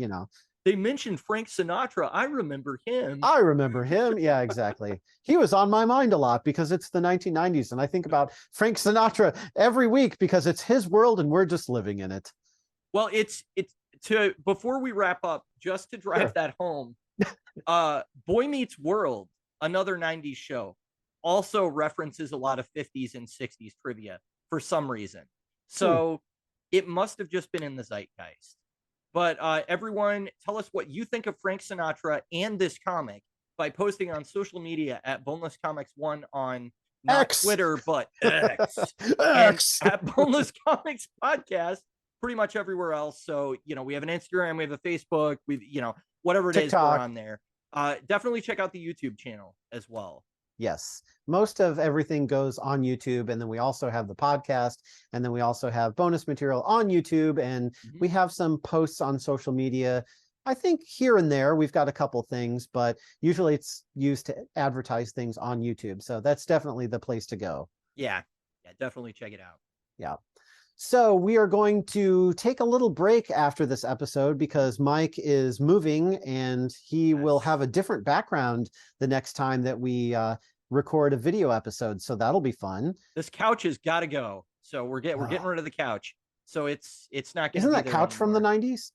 They mentioned Frank Sinatra. I remember him. Yeah, exactly. He was on my mind a lot because it's the 1990s. And I think about Frank Sinatra every week because it's his world and we're just living in it. Well, before we wrap up, just to drive that home, Boy Meets World, another 90s show, also references a lot of 50s and 60s trivia for some reason. So it must have just been in the zeitgeist. But everyone, tell us what you think of Frank Sinatra and this comic by posting on social media at Boneless Comics 1 on not X. Twitter, but X. X. And at Boneless Comics Podcast, pretty much everywhere else. So, we have an Instagram, we have a Facebook, whatever it is, TikTok. we're on there. Definitely check out the YouTube channel as well. Yes. Most of everything goes on YouTube. And then we also have the podcast. And then we also have bonus material on YouTube. And we have some posts on social media. I think here and there, we've got a couple things, but usually it's used to advertise things on YouTube. So that's definitely the place to go. Yeah, definitely check it out. Yeah. So we are going to take a little break after this episode because Mike is moving and he will have a different background the next time that we record a video episode. So that'll be fun. This couch has got to go. So we're getting rid of the couch. So it's not going to Isn't that couch from the 90s?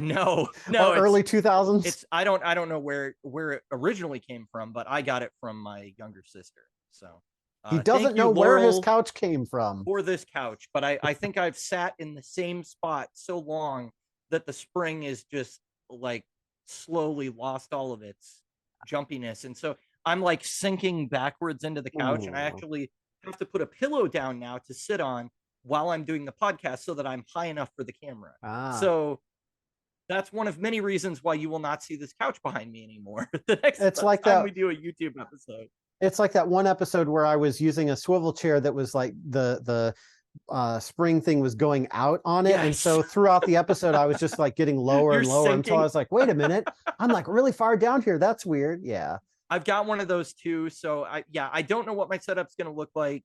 No, or early 2000s. It's I don't know where it originally came from, but I got it from my younger sister. So he doesn't know where his couch came from. For this couch, but I think I've sat in the same spot so long that the spring is just like slowly lost all of its jumpiness, and so I'm like sinking backwards into the couch, and I actually have to put a pillow down now to sit on while I'm doing the podcast so that I'm high enough for the camera. So that's one of many reasons why you will not see this couch behind me anymore. The next time we do a YouTube episode. It's like that one episode where I was using a swivel chair that was like the spring thing was going out on it. Yes. And so throughout the episode, I was just like getting lower and lower until I was like, wait a minute, I'm like really far down here. That's weird. Yeah. I've got one of those too. So I don't know what my setup's going to look like,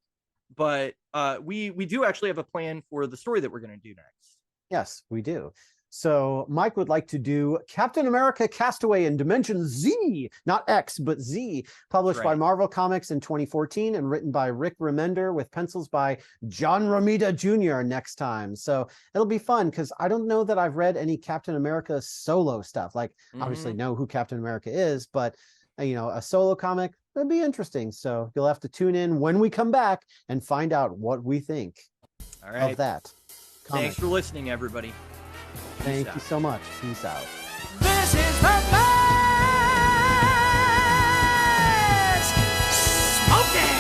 but we do actually have a plan for the story that we're going to do next. Yes, we do. So Mike would like to do Captain America Castaway in Dimension Z, not X, but Z, published by Marvel Comics in 2014 and written by Rick Remender with pencils by John Romita Jr. next time. So it'll be fun because I don't know that I've read any Captain America solo stuff. Like obviously know who Captain America is, but a solo comic, that'd be interesting. So you'll have to tune in when we come back and find out what we think of that comic. Thanks for listening, everybody. Thank you so much. Peace out. This is the best smoking.